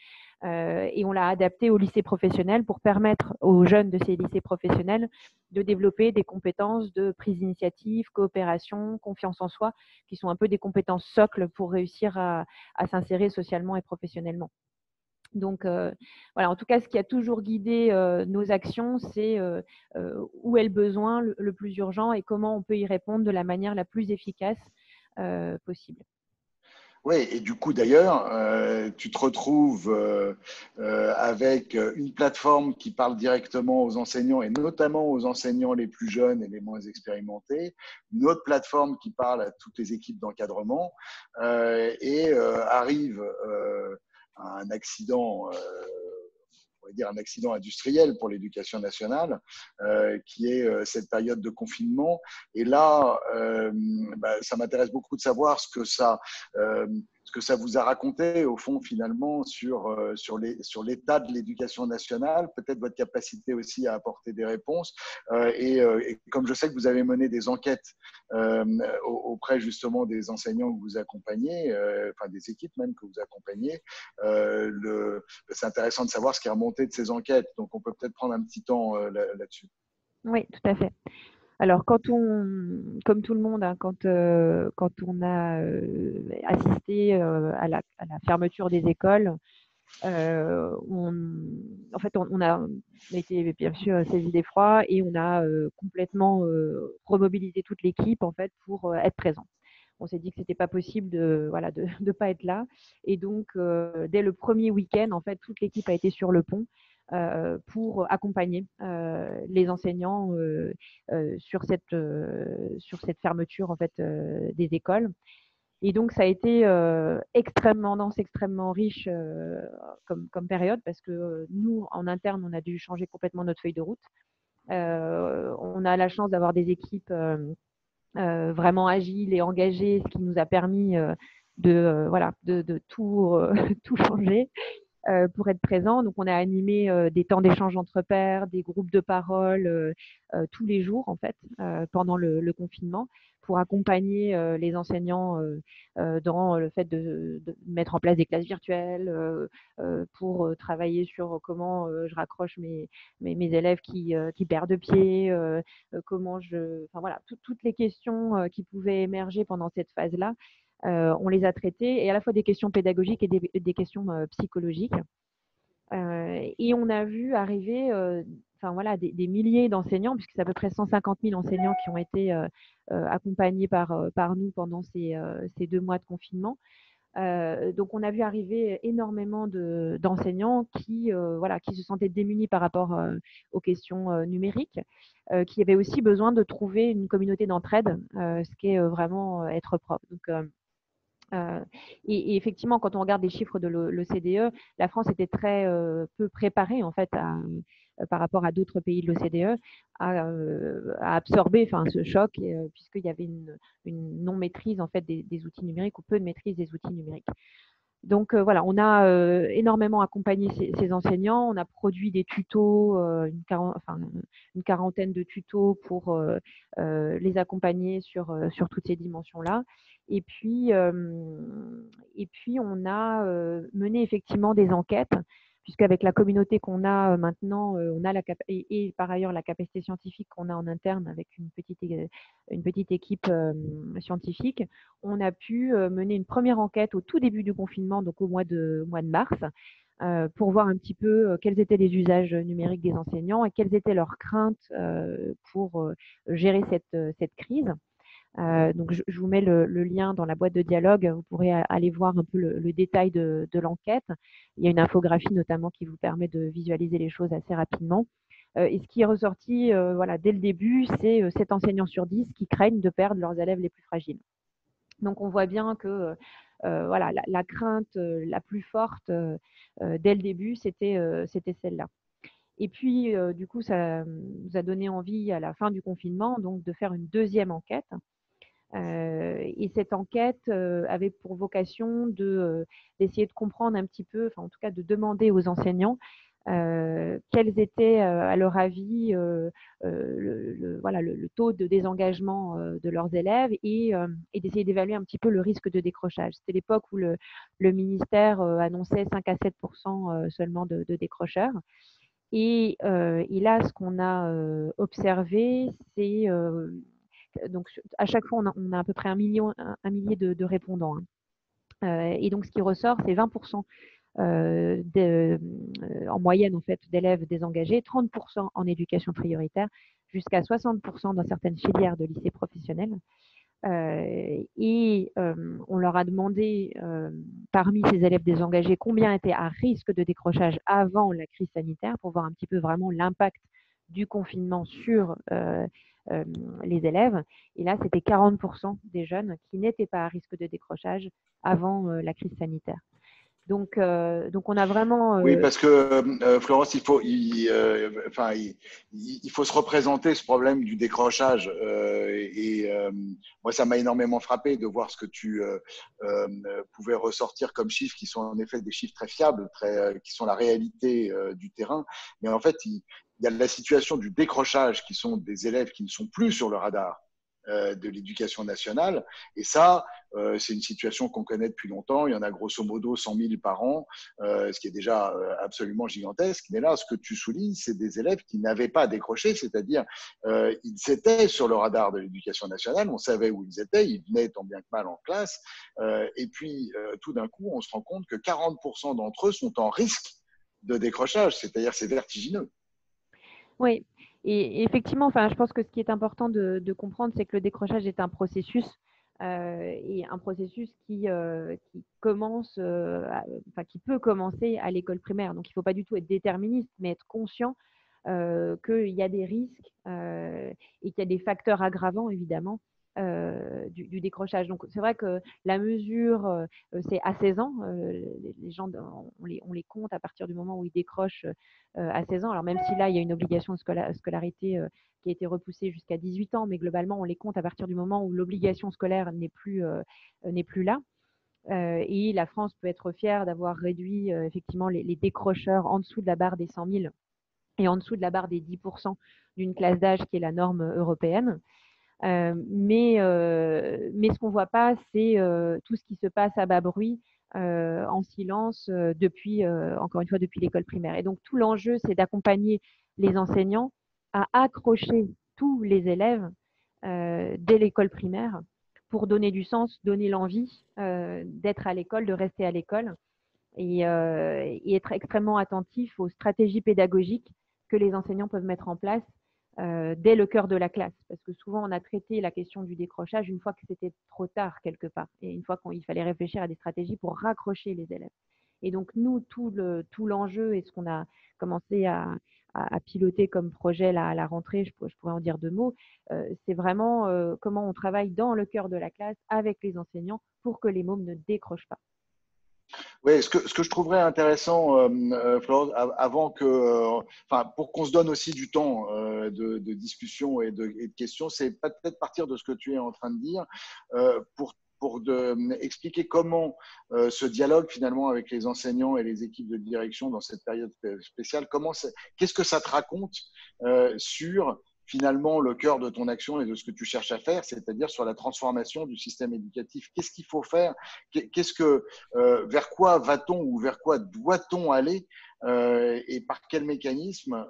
L: Et on l'a adapté au lycée professionnel pour permettre aux jeunes de ces lycées professionnels de développer des compétences de prise d'initiative, coopération, confiance en soi, qui sont un peu des compétences socles pour réussir à s'insérer socialement et professionnellement. Donc, voilà, en tout cas, ce qui a toujours guidé nos actions, c'est où est le besoin le plus urgent et comment on peut y répondre de la manière la plus efficace possible.
C: Oui, et du coup, d'ailleurs, tu te retrouves avec une plateforme qui parle directement aux enseignants et notamment aux enseignants les plus jeunes et les moins expérimentés, une autre plateforme qui parle à toutes les équipes d'encadrement et arrive un accident, on va dire un accident industriel pour l'éducation nationale, qui est cette période de confinement. Et là, ça m'intéresse beaucoup de savoir ce que ça vous a raconté, au fond, finalement, sur l'état de l'éducation nationale, peut-être votre capacité aussi à apporter des réponses. Et comme je sais que vous avez mené des enquêtes auprès, justement, des enseignants que vous accompagnez, enfin des équipes même que vous accompagnez, c'est intéressant de savoir ce qui est remonté de ces enquêtes. Donc, on peut peut-être prendre un petit temps là-dessus.
L: Oui, tout à fait. Alors, comme tout le monde, hein, quand on a assisté à la fermeture des écoles, en fait, on a été bien sûr saisi d'effroi et on a complètement remobilisé toute l'équipe en fait pour être présent. On s'est dit que c'était pas possible de pas être là, et donc dès le premier week-end, en fait, toute l'équipe a été sur le pont pour accompagner les enseignants sur cette fermeture en fait des écoles. Et donc, ça a été extrêmement dense, extrêmement riche comme période, parce que nous, en interne, on a dû changer complètement notre feuille de route. On a la chance d'avoir des équipes vraiment agiles et engagées, ce qui nous a permis de tout changer. pour être présents. Donc, on a animé des temps d'échange entre pairs, des groupes de parole tous les jours, en fait, pendant le confinement, pour accompagner les enseignants dans le fait de mettre en place des classes virtuelles, pour travailler sur comment je raccroche mes élèves qui perdent pied, comment enfin voilà, toutes les questions qui pouvaient émerger pendant cette phase-là, on les a traitées, et à la fois des questions pédagogiques et des questions psychologiques. Et on a vu arriver enfin, voilà, des milliers d'enseignants, puisque c'est à peu près 150 000 enseignants qui ont été accompagnés par nous pendant ces 2 mois de confinement. Donc, on a vu arriver énormément d'enseignants qui se sentaient démunis par rapport aux questions numériques, qui avaient aussi besoin de trouver une communauté d'entraide, ce qui est vraiment être prof. Donc, et effectivement, quand on regarde les chiffres de l'OCDE, la France était très peu préparée en fait par rapport à d'autres pays de l'OCDE à absorber ce choc, puisqu'il y avait une non-maîtrise en fait des outils numériques, ou peu de maîtrise des outils numériques. Donc voilà, on a énormément accompagné ces enseignants. On a produit des tutos, une quarantaine de tutos pour les accompagner sur toutes ces dimensions-là. Et puis on a mené effectivement des enquêtes, puisqu'avec la communauté qu'on a maintenant, on a et par ailleurs la capacité scientifique qu'on a en interne avec une petite équipe scientifique, on a pu mener une première enquête au tout début du confinement, donc au mois de mars, pour voir un petit peu quels étaient les usages numériques des enseignants et quelles étaient leurs craintes pour gérer cette crise. Donc, je vous mets le lien dans la boîte de dialogue. Vous pourrez aller voir un peu le détail de l'enquête. Il y a une infographie notamment qui vous permet de visualiser les choses assez rapidement. Et ce qui est ressorti dès le début, c'est 7 enseignants sur 10 qui craignent de perdre leurs élèves les plus fragiles. Donc, on voit bien que la crainte la plus forte dès le début, c'était celle-là. Et puis, du coup, ça nous a donné envie à la fin du confinement donc, de faire une deuxième enquête. Et cette enquête avait pour vocation d'essayer de comprendre un petit peu, en tout cas de demander aux enseignants quels étaient à leur avis le taux de désengagement de leurs élèves, et d'essayer d'évaluer un petit peu le risque de décrochage. C'était l'époque où le ministère annonçait 5 à 7% seulement de décrocheurs. Et là, ce qu'on a observé, c'est donc à chaque fois, on a à peu près un millier de répondants. Et donc, ce qui ressort, c'est 20% en moyenne en fait, d'élèves désengagés, 30% en éducation prioritaire, jusqu'à 60% dans certaines filières de lycées professionnels. Et on leur a demandé, parmi ces élèves désengagés, combien étaient à risque de décrochage avant la crise sanitaire, pour voir un petit peu vraiment l'impact du confinement sur les élèves. Et là, c'était 40% des jeunes qui n'étaient pas à risque de décrochage avant la crise sanitaire. Donc, on a vraiment…
C: Oui, parce que Florence, il faut se représenter ce problème du décrochage. Moi, ça m'a énormément frappé de voir ce que tu pouvais ressortir comme chiffres, qui sont en effet des chiffres très fiables, qui sont la réalité du terrain. Mais en fait, il y a la situation du décrochage, qui sont des élèves qui ne sont plus sur le radar de l'éducation nationale. Et ça, c'est une situation qu'on connaît depuis longtemps. Il y en a grosso modo 100 000 par an, ce qui est déjà absolument gigantesque. Mais là, ce que tu soulignes, c'est des élèves qui n'avaient pas décroché, c'est-à-dire ils étaient sur le radar de l'éducation nationale, on savait où ils étaient, ils venaient tant bien que mal en classe. Et puis, tout d'un coup, on se rend compte que 40% d'entre eux sont en risque de décrochage, c'est-à-dire c'est vertigineux.
L: Oui, et effectivement, je pense que ce qui est important de comprendre, c'est que le décrochage est un processus, et un processus qui commence, qui peut commencer à l'école primaire. Donc, il ne faut pas du tout être déterministe, mais être conscient qu'il y a des risques et qu'il y a des facteurs aggravants, évidemment, du décrochage. Donc, c'est vrai que la mesure, c'est à 16 ans. Les gens, on les compte à partir du moment où ils décrochent à 16 ans. Alors, même si là, il y a une obligation de scolarité qui a été repoussée jusqu'à 18 ans, mais globalement, on les compte à partir du moment où l'obligation scolaire n'est plus là. Et la France peut être fière d'avoir réduit effectivement les décrocheurs en dessous de la barre des 100 000 et en dessous de la barre des 10% d'une classe d'âge qui est la norme européenne. Mais ce qu'on ne voit pas, c'est tout ce qui se passe à bas bruit, en silence, encore une fois, depuis l'école primaire. Et donc, tout l'enjeu, c'est d'accompagner les enseignants à accrocher tous les élèves dès l'école primaire pour donner du sens, donner l'envie d'être à l'école, de rester à l'école et être extrêmement attentif aux stratégies pédagogiques que les enseignants peuvent mettre en place dès le cœur de la classe. Parce que souvent, on a traité la question du décrochage une fois que c'était trop tard quelque part et une fois qu'il fallait réfléchir à des stratégies pour raccrocher les élèves. Et donc, nous, tout l'enjeu et ce qu'on a commencé à piloter comme projet là, à la rentrée, je pourrais en dire 2 mots, c'est vraiment comment on travaille dans le cœur de la classe avec les enseignants pour que les mômes ne décrochent pas.
C: Oui, ce que je trouverais intéressant, Florence, avant que, pour qu'on se donne aussi du temps de discussion et de questions, c'est peut-être partir de ce que tu es en train de dire pour expliquer comment ce dialogue finalement avec les enseignants et les équipes de direction dans cette période spéciale, qu'est-ce que ça te raconte sur finalement le cœur de ton action et de ce que tu cherches à faire, c'est-à-dire sur la transformation du système éducatif. Qu'est-ce qu'il faut faire? Vers quoi va-t-on ou vers quoi doit-on aller et par quel mécanisme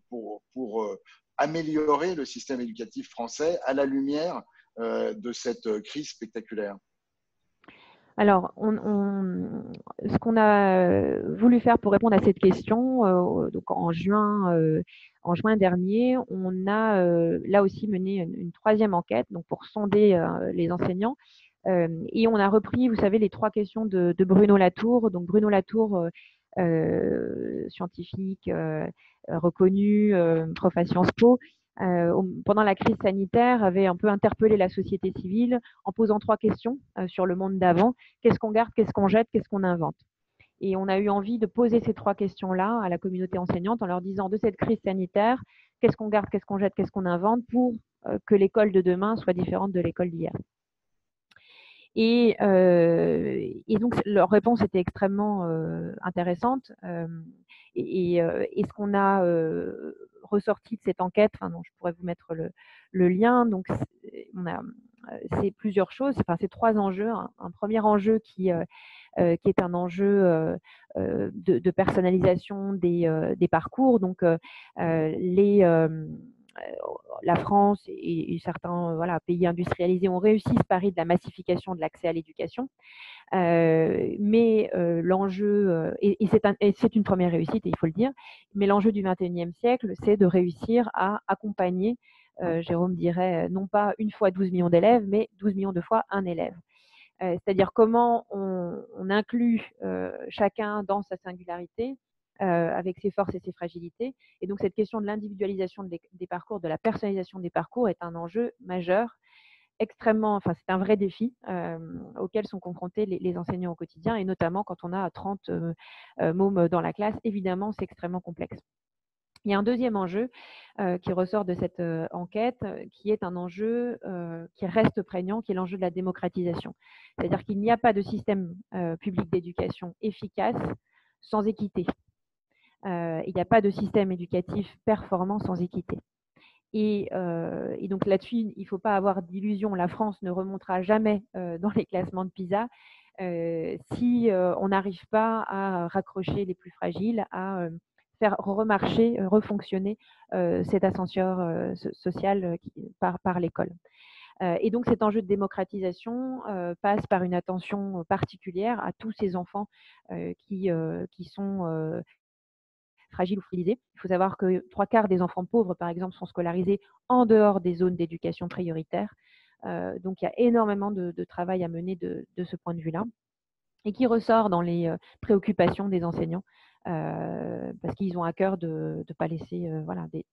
C: pour améliorer le système éducatif français à la lumière de cette crise spectaculaire?
L: Alors, ce qu'on a voulu faire pour répondre à cette question, donc en juin dernier, on a là aussi mené une 3e enquête donc pour sonder les enseignants. Et on a repris, vous savez, les 3 questions de Bruno Latour. Donc Bruno Latour, scientifique reconnu, prof à Sciences Po, pendant la crise sanitaire, avait un peu interpellé la société civile en posant 3 questions sur le monde d'avant. Qu'est-ce qu'on garde, qu'est-ce qu'on jette, qu'est-ce qu'on invente? Et on a eu envie de poser ces 3 questions-là à la communauté enseignante en leur disant de cette crise sanitaire, qu'est-ce qu'on garde, qu'est-ce qu'on jette, qu'est-ce qu'on invente pour que l'école de demain soit différente de l'école d'hier. Et donc, leur réponse était extrêmement intéressante. Et ce qu'on a ressorti de cette enquête, je pourrais vous mettre le lien. Donc, c'est plusieurs choses. C'est 3 enjeux. Un premier enjeu qui est un enjeu de personnalisation des parcours. Donc, la France et certains pays industrialisés ont réussi ce pari de la massification de l'accès à l'éducation. Mais l'enjeu, et c'est une première réussite, il faut le dire, mais l'enjeu du XXIe siècle, c'est de réussir à accompagner, Jérôme dirait, non pas une fois 12 millions d'élèves, mais 12 millions de fois un élève. C'est-à-dire comment on inclut chacun dans sa singularité, avec ses forces et ses fragilités. Et donc, cette question de l'individualisation des parcours, de la personnalisation des parcours est un enjeu majeur, c'est un vrai défi auquel sont confrontés les enseignants au quotidien, et notamment quand on a 30 mômes dans la classe, évidemment, c'est extrêmement complexe. Il y a un deuxième enjeu qui ressort de cette enquête, qui est un enjeu qui reste prégnant, qui est l'enjeu de la démocratisation. C'est-à-dire qu'il n'y a pas de système public d'éducation efficace sans équité. Il n'y a pas de système éducatif performant sans équité. Et donc là-dessus, il ne faut pas avoir d'illusion. La France ne remontera jamais dans les classements de PISA si on n'arrive pas à raccrocher les plus fragiles, à faire remarcher, refonctionner cet ascenseur social par l'école. Et donc cet enjeu de démocratisation passe par une attention particulière à tous ces enfants qui sont fragiles ou fragilisés. Il faut savoir que 3/4 des enfants pauvres, par exemple, sont scolarisés en dehors des zones d'éducation prioritaire. Donc, il y a énormément de travail à mener de ce point de vue-là, et qui ressort dans les préoccupations des enseignants, parce qu'ils ont à cœur de ne pas laisser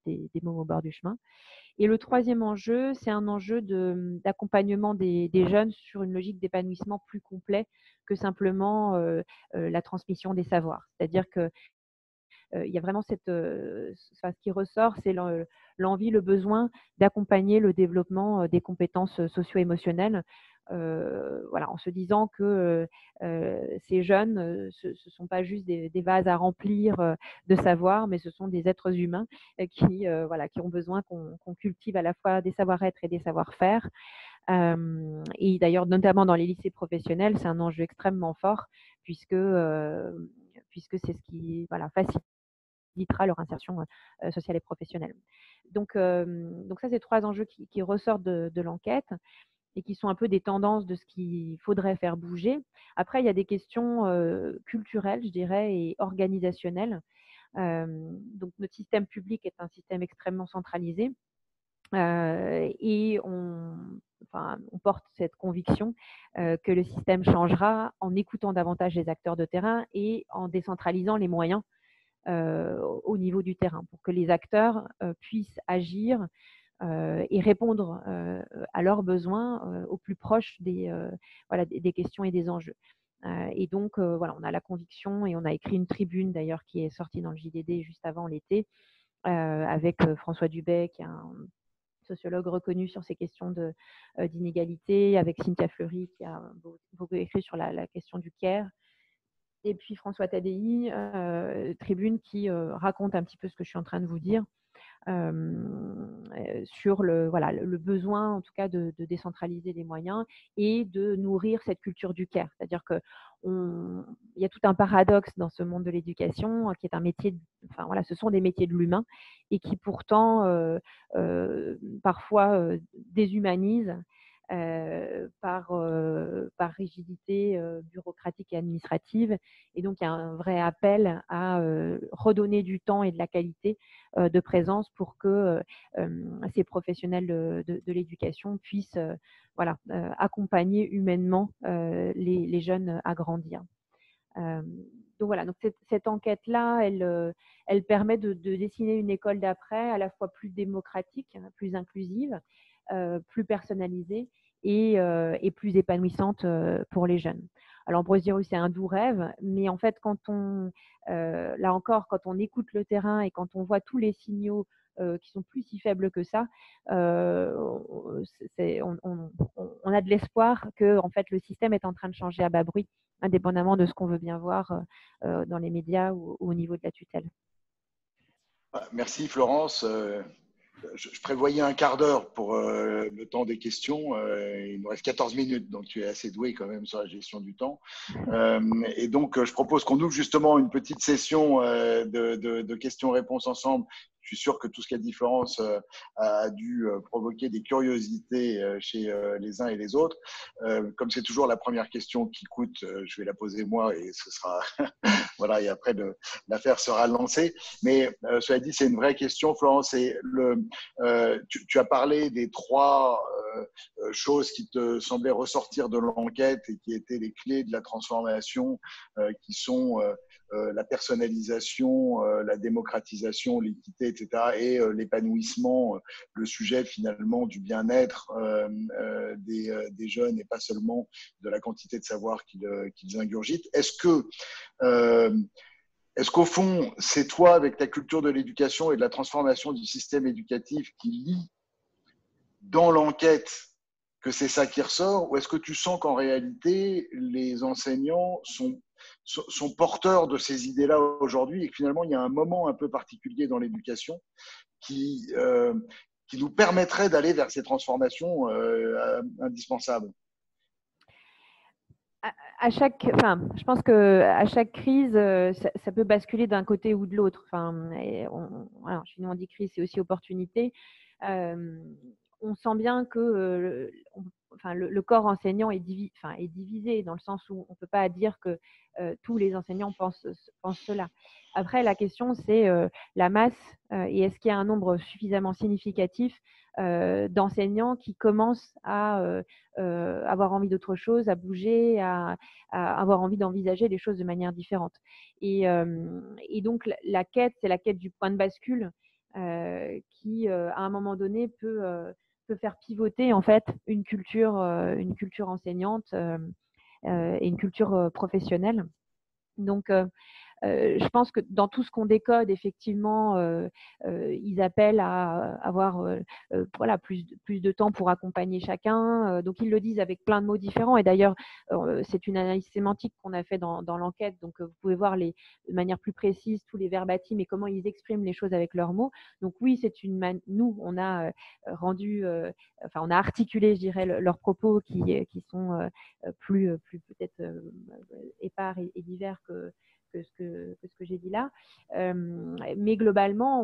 L: des mômes au bord du chemin. Et le 3e enjeu, c'est un enjeu d'accompagnement des jeunes sur une logique d'épanouissement plus complet que simplement la transmission des savoirs. C'est-à-dire que il y a vraiment ce qui ressort, c'est l'envie, le besoin d'accompagner le développement des compétences socio-émotionnelles. Voilà, en se disant que ces jeunes, ce ne sont pas juste des vases à remplir de savoir, mais ce sont des êtres humains qui ont besoin qu'on cultive à la fois des savoir-être et des savoir-faire. Et d'ailleurs, notamment dans les lycées professionnels, c'est un enjeu extrêmement fort puisque c'est ce qui facilitera leur insertion sociale et professionnelle. Donc ça, c'est 3 enjeux qui ressortent de l'enquête et qui sont un peu des tendances de ce qu'il faudrait faire bouger. Après, il y a des questions culturelles, je dirais, et organisationnelles. Donc, notre système public est un système extrêmement centralisé et on porte cette conviction que le système changera en écoutant davantage les acteurs de terrain et en décentralisant les moyens au niveau du terrain pour que les acteurs puissent agir et répondre à leurs besoins au plus proche des questions et des enjeux. Et donc, on a la conviction et on a écrit une tribune d'ailleurs qui est sortie dans le JDD juste avant l'été avec François Dubet, qui est un sociologue reconnu sur ces questions d'inégalité, avec Cynthia Fleury qui a beaucoup écrit sur la question du care. Et puis François Tadei, tribune qui raconte un petit peu ce que je suis en train de vous dire sur le besoin en tout cas de décentraliser les moyens et de nourrir cette culture du care. C'est-à-dire qu'il y a tout un paradoxe dans ce monde de l'éducation qui est un métier, ce sont des métiers de l'humain et qui pourtant parfois déshumanisent par rigidité bureaucratique et administrative. Et donc, il y a un vrai appel à redonner du temps et de la qualité de présence pour que ces professionnels de l'éducation puissent accompagner humainement les jeunes à grandir. Donc voilà, donc cette enquête-là, elle permet de dessiner une école d'après à la fois plus démocratique, plus inclusive, plus personnalisée et plus épanouissante pour les jeunes. Alors on pourrait se dire oui, c'est un doux rêve, mais en fait quand on écoute le terrain et quand on voit tous les signaux qui sont plus si faibles que ça, on a de l'espoir que en fait le système est en train de changer à bas bruit, indépendamment de ce qu'on veut bien voir dans les médias ou au niveau de la tutelle.
C: Merci Florence. Je prévoyais un quart d'heure pour le temps des questions. Il nous reste 14 minutes, donc tu es assez doué quand même sur la gestion du temps. Et donc, je propose qu'on ouvre justement une petite session de questions-réponses ensemble. Je suis sûr que tout ce qu'a dit Florence a dû provoquer des curiosités chez les uns et les autres. Comme c'est toujours la première question qui coûte, je vais la poser moi et ce sera voilà. Et après l'affaire sera lancée. Mais cela dit, c'est une vraie question, Florence. Et tu as parlé des 3 choses qui te semblaient ressortir de l'enquête et qui étaient les clés de la transformation, qui sont la personnalisation, la démocratisation, l'équité, etc., et l'épanouissement, le sujet finalement du bien-être des jeunes et pas seulement de la quantité de savoir qu'ils ingurgitent. Est-ce qu'au fond, c'est toi, avec ta culture de l'éducation et de la transformation du système éducatif, qui lit dans l'enquête que c'est ça qui ressort, ou est-ce que tu sens qu'en réalité, les enseignants sont porteurs de ces idées-là aujourd'hui et que finalement, il y a un moment un peu particulier dans l'éducation qui nous permettrait d'aller vers ces transformations indispensables?
L: Je pense qu'à chaque crise, ça peut basculer d'un côté ou de l'autre. Chez nous, on dit crise, c'est aussi opportunité. On sent bien que le corps enseignant est divisé dans le sens où on ne peut pas dire que tous les enseignants pensent cela. Après, la question, c'est la masse et est-ce qu'il y a un nombre suffisamment significatif d'enseignants qui commencent à avoir envie d'autre chose, à bouger, à avoir envie d'envisager les choses de manière différente. Et donc, la quête, c'est la quête du point de bascule qui, à un moment donné, peut faire pivoter en fait une culture enseignante et une culture professionnelle. Donc, je pense que dans tout ce qu'on décode, effectivement, ils appellent à avoir voilà, plus de temps pour accompagner chacun. Donc, ils le disent avec plein de mots différents. Et d'ailleurs, c'est une analyse sémantique qu'on a fait dans l'enquête. Donc, vous pouvez voir de manière plus précise tous les verbatims et comment ils expriment les choses avec leurs mots. Donc, oui, nous, on a on a articulé, je dirais, leurs propos qui sont plus peut-être épars et divers que ce que j'ai dit là. Mais globalement,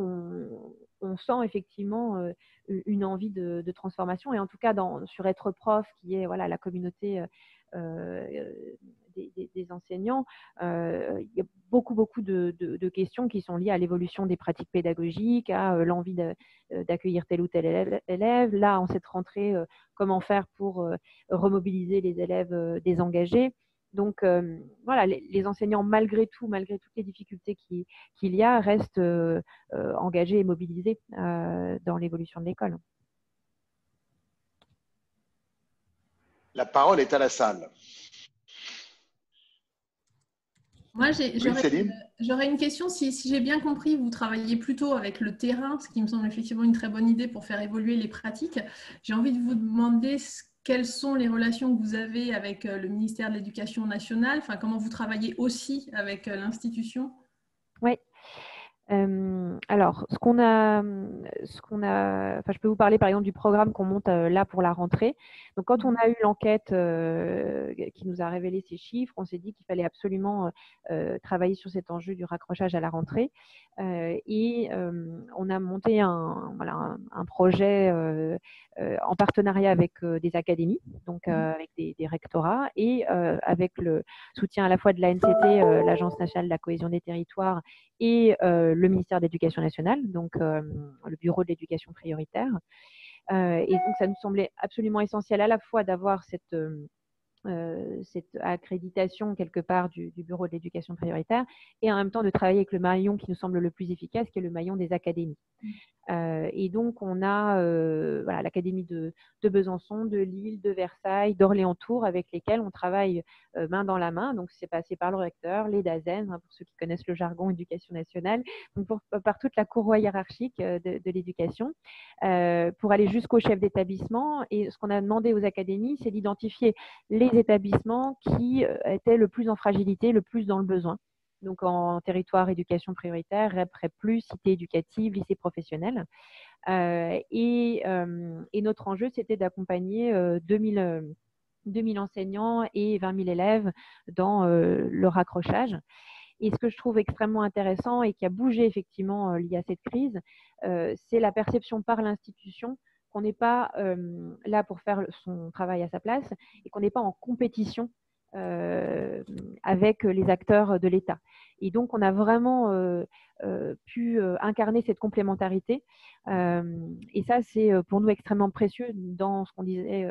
L: on sent effectivement une envie de transformation. Et en tout cas, sur Être Prof, qui est voilà, la communauté des enseignants, il y a beaucoup de questions qui sont liées à l'évolution des pratiques pédagogiques, à l'envie d'accueillir tel ou tel élève. Là, en cette rentrée, comment faire pour remobiliser les élèves désengagés. Donc, voilà, les enseignants, malgré toutes les difficultés qu'il y a, restent engagés et mobilisés dans l'évolution de l'école.
C: La parole est à la salle.
E: Moi, j'aurais une question. Si j'ai bien compris, vous travaillez plutôt avec le terrain, ce qui me semble effectivement une très bonne idée pour faire évoluer les pratiques. J'ai envie de vous demander quelles sont les relations que vous avez avec le ministère de l'Éducation nationale, enfin, comment vous travaillez aussi avec l'institution?
L: Oui. Alors, je peux vous parler par exemple du programme qu'on monte là pour la rentrée. Donc, quand on a eu l'enquête qui nous a révélé ces chiffres, on s'est dit qu'il fallait absolument travailler sur cet enjeu du raccrochage à la rentrée. Et on a monté un projet en partenariat avec des académies, donc avec des rectorats, et avec le soutien à la fois de l'ANCT, l'Agence nationale de la cohésion des territoires, et le ministère de l'Éducation nationale, donc le bureau de l'éducation prioritaire. Et donc, ça nous semblait absolument essentiel à la fois d'avoir cette accréditation quelque part du bureau de l'éducation prioritaire et en même temps de travailler avec le maillon qui nous semble le plus efficace, qui est le maillon des académies. Et donc, on a voilà, l'Académie de Besançon, de Lille, de Versailles, d'Orléans-Tours, avec lesquels on travaille main dans la main. Donc, c'est passé par le recteur, les DAZEN, pour ceux qui connaissent le jargon éducation nationale, donc par toute la courroie hiérarchique de l'éducation, pour aller jusqu'au chef d'établissement. Et ce qu'on a demandé aux académies, c'est d'identifier les établissements qui étaient le plus en fragilité, le plus dans le besoin. Donc en territoire éducation prioritaire, REP, REP+, cité éducative, lycée professionnel. Et notre enjeu, c'était d'accompagner 2000 enseignants et 20 000 élèves dans le raccrochage. Et ce que je trouve extrêmement intéressant et qui a bougé effectivement lié à cette crise, c'est la perception par l'institution qu'on n'est pas là pour faire son travail à sa place et qu'on n'est pas en compétition avec les acteurs de l'État. Et donc, on a vraiment pu incarner cette complémentarité. Et ça, c'est pour nous extrêmement précieux dans ce qu'on disait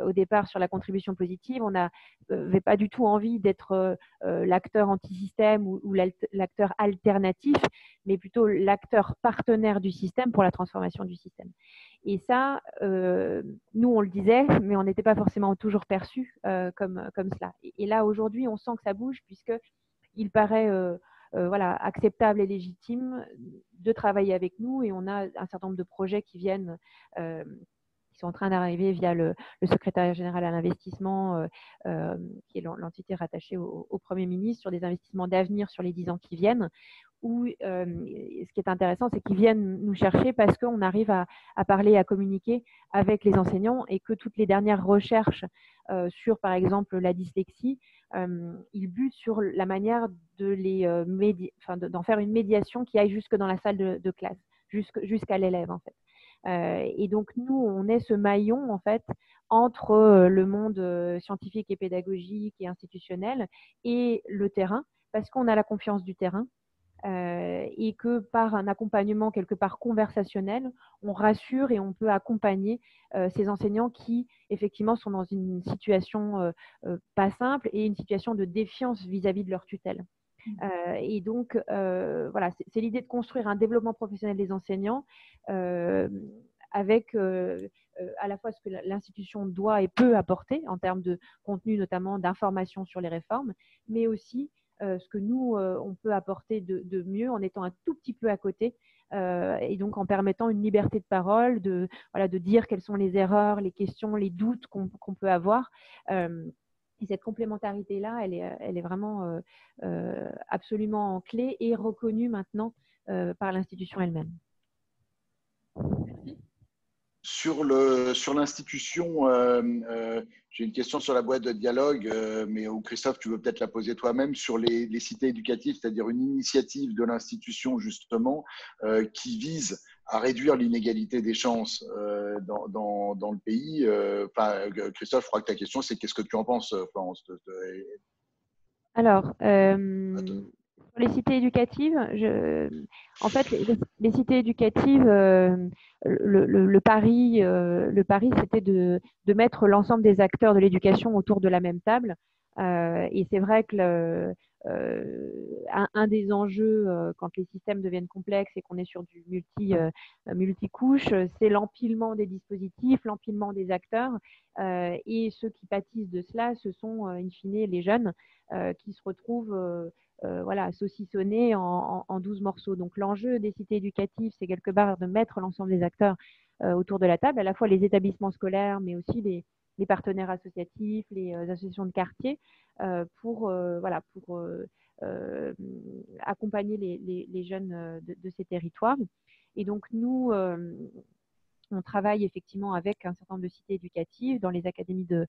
L: au départ sur la contribution positive. On n'avait pas du tout envie d'être l'acteur anti-système ou l'acteur alternatif, mais plutôt l'acteur partenaire du système pour la transformation du système. Et ça, nous, on le disait, mais on n'était pas forcément toujours perçus comme cela. Et là, aujourd'hui, on sent que ça bouge puisqu'il paraît voilà, acceptable et légitime de travailler avec nous. Et on a un certain nombre de projets qui viennent, qui sont en train d'arriver via le secrétariat général à l'investissement, qui est l'entité rattachée au Premier ministre, sur des investissements d'avenir sur les 10 ans qui viennent, où ce qui est intéressant, c'est qu'ils viennent nous chercher parce qu'on arrive à parler, à communiquer avec les enseignants et que toutes les dernières recherches sur, par exemple, la dyslexie, ils butent sur la manière d'en faire une médiation qui aille jusque dans la salle de classe, jusqu'à l'élève, en fait. Et donc, nous, on est ce maillon, en fait, entre le monde scientifique et pédagogique et institutionnel et le terrain, parce qu'on a la confiance du terrain. Et que par un accompagnement quelque part conversationnel, on rassure et on peut accompagner ces enseignants qui effectivement sont dans une situation pas simple et une situation de défiance vis-à-vis de leur tutelle. Et donc, voilà, c'est l'idée de construire un développement professionnel des enseignants avec à la fois ce que l'institution doit et peut apporter en termes de contenu, notamment d'information sur les réformes, mais aussi ce que nous, on peut apporter de mieux en étant un tout petit peu à côté et donc en permettant une liberté de parole, de dire quelles sont les erreurs, les questions, les doutes qu'on peut avoir. Et cette complémentarité-là, elle est vraiment absolument clé et reconnue maintenant par l'institution elle-même.
C: Sur l'institution, j'ai une question sur la boîte de dialogue, mais où Christophe, tu veux peut-être la poser toi-même, sur les cités éducatives, c'est-à-dire une initiative de l'institution justement qui vise à réduire l'inégalité des chances dans le pays. Christophe, je crois que ta question, c'est qu'est-ce que tu en penses, Florence?
L: Alors, sur les cités éducatives, en fait, les cités éducatives, le pari, c'était de mettre l'ensemble des acteurs de l'éducation autour de la même table. Et c'est vrai que un des enjeux quand les systèmes deviennent complexes et qu'on est sur du multicouche, c'est l'empilement des dispositifs, l'empilement des acteurs. Et ceux qui pâtissent de cela, ce sont in fine les jeunes qui se retrouvent saucissonnés en 12 morceaux. Donc l'enjeu des cités éducatives, c'est quelque part de mettre l'ensemble des acteurs autour de la table, à la fois les établissements scolaires, mais aussi les partenaires associatifs, les associations de quartier, pour accompagner les jeunes de ces territoires. Et donc nous, on travaille effectivement avec un certain nombre de cités éducatives dans les académies de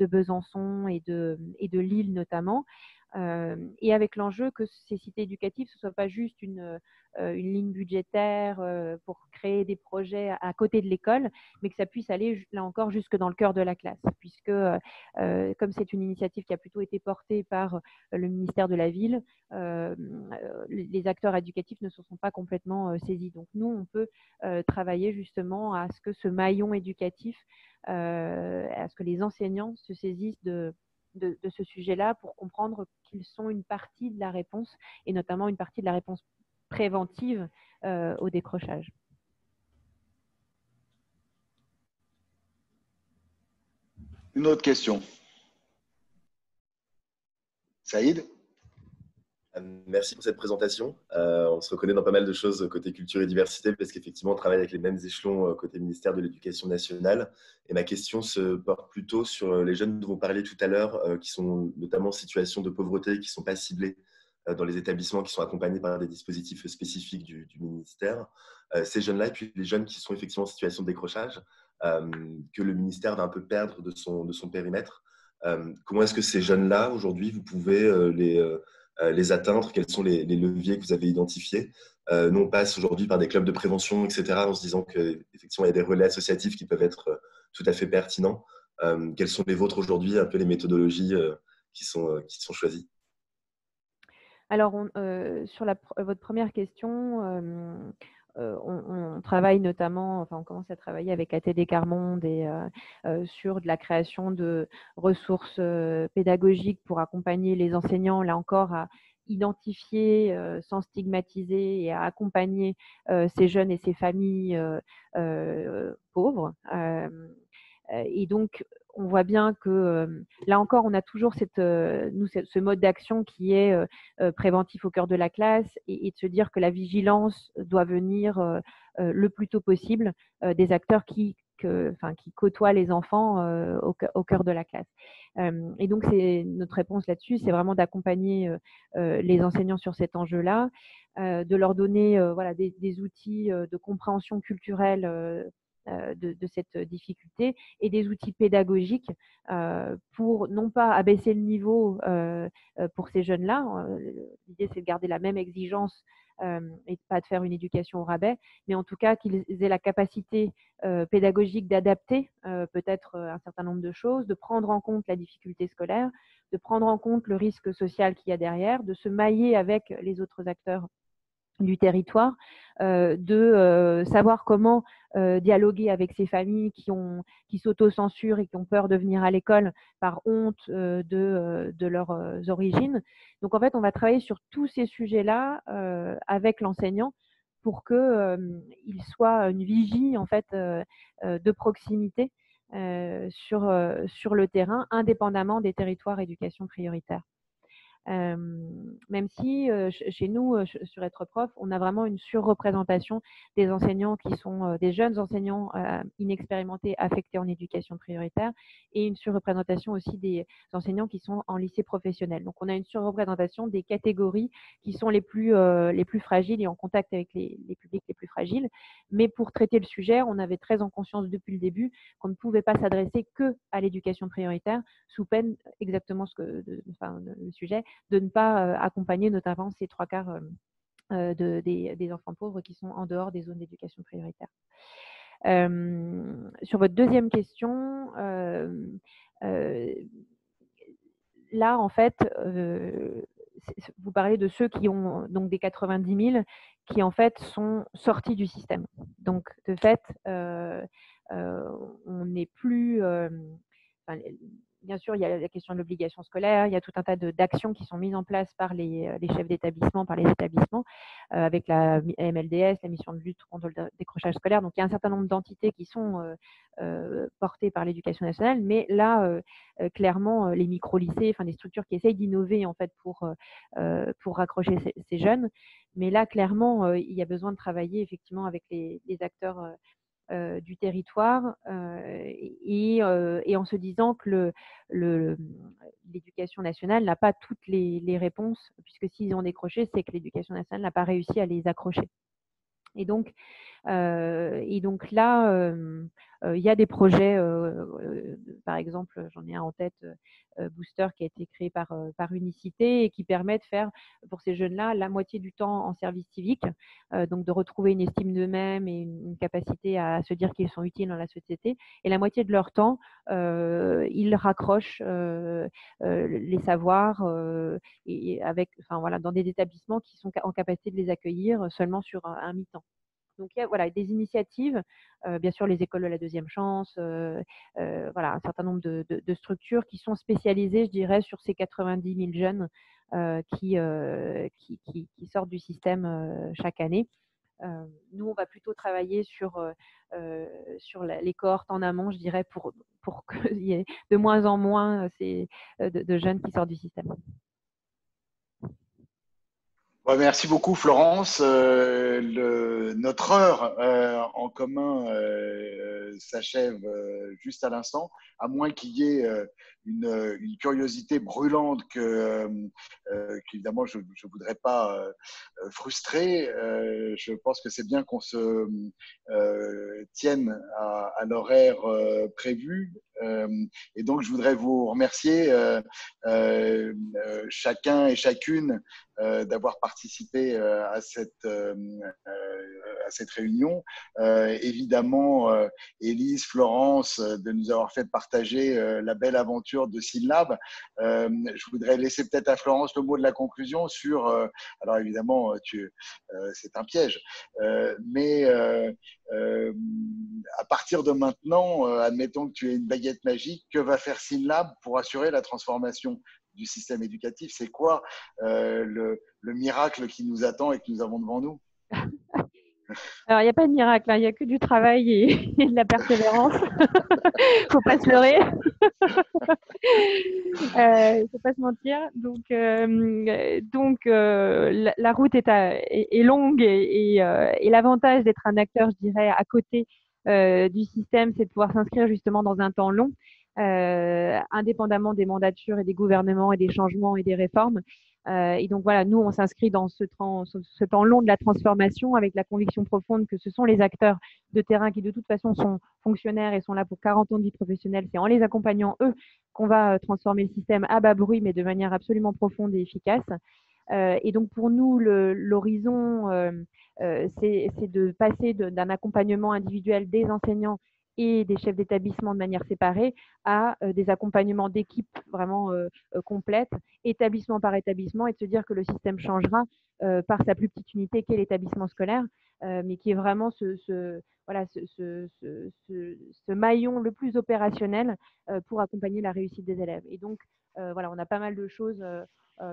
L: Besançon et de Lille notamment, et avec l'enjeu que ces cités éducatives, ce ne soit pas juste une ligne budgétaire pour créer des projets à côté de l'école, mais que ça puisse aller là encore jusque dans le cœur de la classe, puisque comme c'est une initiative qui a plutôt été portée par le ministère de la Ville, les acteurs éducatifs ne se sont pas complètement saisis. Donc nous, on peut travailler justement à ce que ce maillon éducatif, à ce que les enseignants se saisissent de ce sujet-là pour comprendre qu'ils sont une partie de la réponse, et notamment une partie de la réponse préventive au décrochage.
C: Une autre question. Saïd?
F: Merci pour cette présentation. On se reconnaît dans pas mal de choses côté culture et diversité parce qu'effectivement, on travaille avec les mêmes échelons côté ministère de l'Éducation nationale. Et ma question se porte plutôt sur les jeunes dont vous parliez tout à l'heure, qui sont notamment en situation de pauvreté, qui ne sont pas ciblés dans les établissements, qui sont accompagnés par des dispositifs spécifiques du ministère. Ces jeunes-là, et puis les jeunes qui sont effectivement en situation de décrochage, que le ministère va un peu perdre de son périmètre. Comment est-ce que ces jeunes-là, aujourd'hui, vous pouvez les atteindre? Quels sont les leviers que vous avez identifiés? Nous, on passe aujourd'hui par des clubs de prévention, etc., en se disant qu'effectivement, il y a des relais associatifs qui peuvent être tout à fait pertinents. Quelles sont les vôtres aujourd'hui, un peu les méthodologies qui sont choisies?
L: Alors, sur votre première question, on travaille notamment, on commence à travailler avec ATD Quart Monde et sur de la création de ressources pédagogiques pour accompagner les enseignants, là encore, à identifier sans stigmatiser et à accompagner ces jeunes et ces familles pauvres. Et donc, on voit bien que là encore, on a toujours ce mode d'action qui est préventif au cœur de la classe et de se dire que la vigilance doit venir le plus tôt possible des acteurs qui côtoient les enfants au cœur de la classe. Et donc, notre réponse là-dessus, c'est vraiment d'accompagner les enseignants sur cet enjeu-là, de leur donner des outils de compréhension culturelle de cette difficulté et des outils pédagogiques pour non pas abaisser le niveau pour ces jeunes-là. L'idée, c'est de garder la même exigence et pas de faire une éducation au rabais, mais en tout cas qu'ils aient la capacité pédagogique d'adapter peut-être un certain nombre de choses, de prendre en compte la difficulté scolaire, de prendre en compte le risque social qu'il y a derrière, de se mailler avec les autres acteurs du territoire, de savoir comment dialoguer avec ces familles qui s'autocensurent et qui ont peur de venir à l'école par honte de leurs origines. Donc en fait, on va travailler sur tous ces sujets-là avec l'enseignant pour qu'il soit une vigie en fait de proximité sur le terrain, indépendamment des territoires éducation prioritaire. Même si chez nous, sur Être Prof, on a vraiment une surreprésentation des enseignants qui sont des jeunes enseignants inexpérimentés affectés en éducation prioritaire et une surreprésentation aussi des enseignants qui sont en lycée professionnel. Donc, on a une surreprésentation des catégories qui sont les plus fragiles et en contact avec les publics les plus fragiles. Mais pour traiter le sujet, on avait très en conscience depuis le début qu'on ne pouvait pas s'adresser que à l'éducation prioritaire, sous peine, exactement le sujet, de ne pas accompagner notamment ces 3/4 des enfants pauvres qui sont en dehors des zones d'éducation prioritaire. Sur votre deuxième question, là, en fait, vous parlez de ceux qui ont donc des 90 000 qui, en fait, sont sortis du système. Donc, de fait, on n'est plus… bien sûr, il y a la question de l'obligation scolaire, il y a tout un tas d'actions qui sont mises en place par les chefs d'établissement, par les établissements, avec la MLDS, la mission de lutte contre le décrochage scolaire. Donc, il y a un certain nombre d'entités qui sont portées par l'éducation nationale, mais là, clairement, les micro-lycées, enfin des structures qui essayent d'innover en fait pour raccrocher ces jeunes. Mais là, clairement, il y a besoin de travailler effectivement avec les acteurs du territoire et en se disant que l'éducation nationale n'a pas toutes les réponses, puisque s'ils ont décroché, c'est que l'éducation nationale n'a pas réussi à les accrocher. Et donc là, il y a des projets, par exemple, j'en ai un en tête, Booster, qui a été créé par Unicité et qui permet de faire pour ces jeunes-là la moitié du temps en service civique, donc de retrouver une estime d'eux-mêmes et une capacité à se dire qu'ils sont utiles dans la société. Et la moitié de leur temps, ils raccrochent les savoirs et dans des établissements qui sont en capacité de les accueillir seulement sur un mi-temps. Donc, il y a des initiatives, bien sûr les écoles de la deuxième chance, un certain nombre de structures qui sont spécialisées, je dirais, sur ces 90 000 jeunes qui sortent du système chaque année. Nous, on va plutôt travailler sur les cohortes en amont, je dirais, pour qu'il y ait de moins en moins de jeunes qui sortent du système.
C: Merci beaucoup, Florence. Notre heure en commun s'achève juste à l'instant, à moins qu'il y ait une curiosité brûlante qu'évidemment je ne voudrais pas frustrer. Je pense que c'est bien qu'on se tienne à l'horaire prévu. Et donc, je voudrais vous remercier chacun et chacune d'avoir participé à cette réunion. Évidemment, Élise, Florence, de nous avoir fait partager la belle aventure de SYNLAB. Je voudrais laisser peut-être à Florence le mot de la conclusion sur… alors évidemment, c'est un piège, mais à partir de maintenant, admettons que tu aies une baguette magique, que va faire SYNLAB pour assurer la transformation du système éducatif? C'est quoi le miracle qui nous attend et que nous avons devant nous?
L: Alors, il n'y a pas de miracle, il n'y a que du travail et de la persévérance. Il ne faut pas se leurrer. Il ne faut pas se mentir. Donc la route est longue et l'avantage d'être un acteur, je dirais, à côté du système, c'est de pouvoir s'inscrire justement dans un temps long, indépendamment des mandatures et des gouvernements et des changements et des réformes. Et donc voilà, nous, on s'inscrit dans ce temps long de la transformation avec la conviction profonde que ce sont les acteurs de terrain qui de toute façon sont fonctionnaires et sont là pour 40 ans de vie professionnelle. C'est en les accompagnant, eux, qu'on va transformer le système à bas bruit, mais de manière absolument profonde et efficace. Et donc pour nous, l'horizon, c'est de passer d'un accompagnement individuel des enseignants et des chefs d'établissement de manière séparée à des accompagnements d'équipes vraiment complètes, établissement par établissement, et de se dire que le système changera par sa plus petite unité qu'est l'établissement scolaire, mais qui est vraiment ce maillon le plus opérationnel pour accompagner la réussite des élèves. Et donc, on a pas mal de choses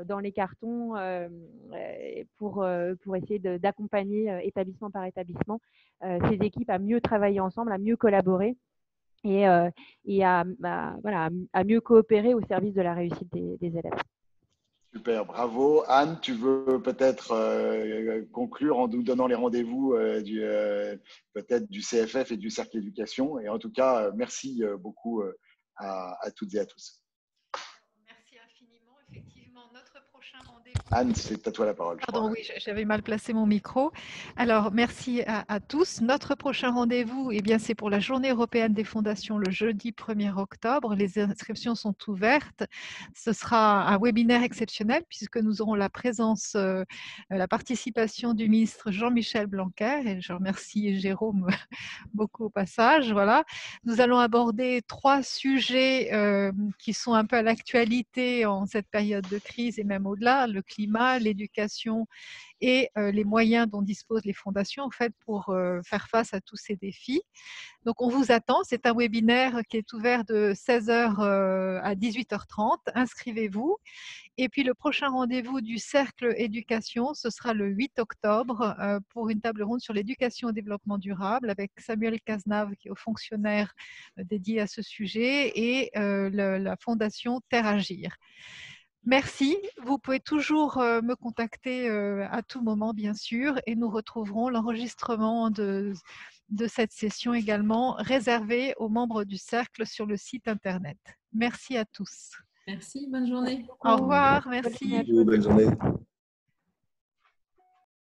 L: dans les cartons pour essayer d'accompagner établissement par établissement ces équipes à mieux travailler ensemble, à mieux collaborer et à mieux coopérer au service de la réussite des élèves.
C: Super, bravo. Anne, tu veux peut-être conclure en nous donnant les rendez-vous peut-être du CFF et du Cercle Éducation. Et en tout cas, merci beaucoup à toutes et à tous.
B: Merci infiniment. Effectivement, notre prochain rendez-vous.
C: Anne, c'est à toi la parole.
B: Pardon, oui, j'avais mal placé mon micro. Alors, merci à tous. Notre prochain rendez-vous, eh bien, c'est pour la Journée européenne des fondations le jeudi 1er octobre. Les inscriptions sont ouvertes. Ce sera un webinaire exceptionnel puisque nous aurons la présence, la participation du ministre Jean-Michel Blanquer. Et je remercie Jérôme beaucoup au passage. Voilà. Nous allons aborder 3 sujets qui sont un peu à l'actualité en cette période de crise et même au-delà: le climat, l'éducation et les moyens dont disposent les fondations en fait pour faire face à tous ces défis. Donc on vous attend, c'est un webinaire qui est ouvert de 16h à 18h30, inscrivez-vous. Et puis le prochain rendez-vous du Cercle Éducation, ce sera le 8 octobre pour une table ronde sur l'éducation au développement durable avec Samuel Cazenave qui est haut fonctionnaire dédié à ce sujet et la fondation Terre Agir. Merci. Vous pouvez toujours me contacter à tout moment, bien sûr, et nous retrouverons l'enregistrement de cette session également réservée aux membres du Cercle sur le site Internet. Merci à tous.
M: Merci, bonne journée.
B: Au revoir, merci.
F: Bonne journée.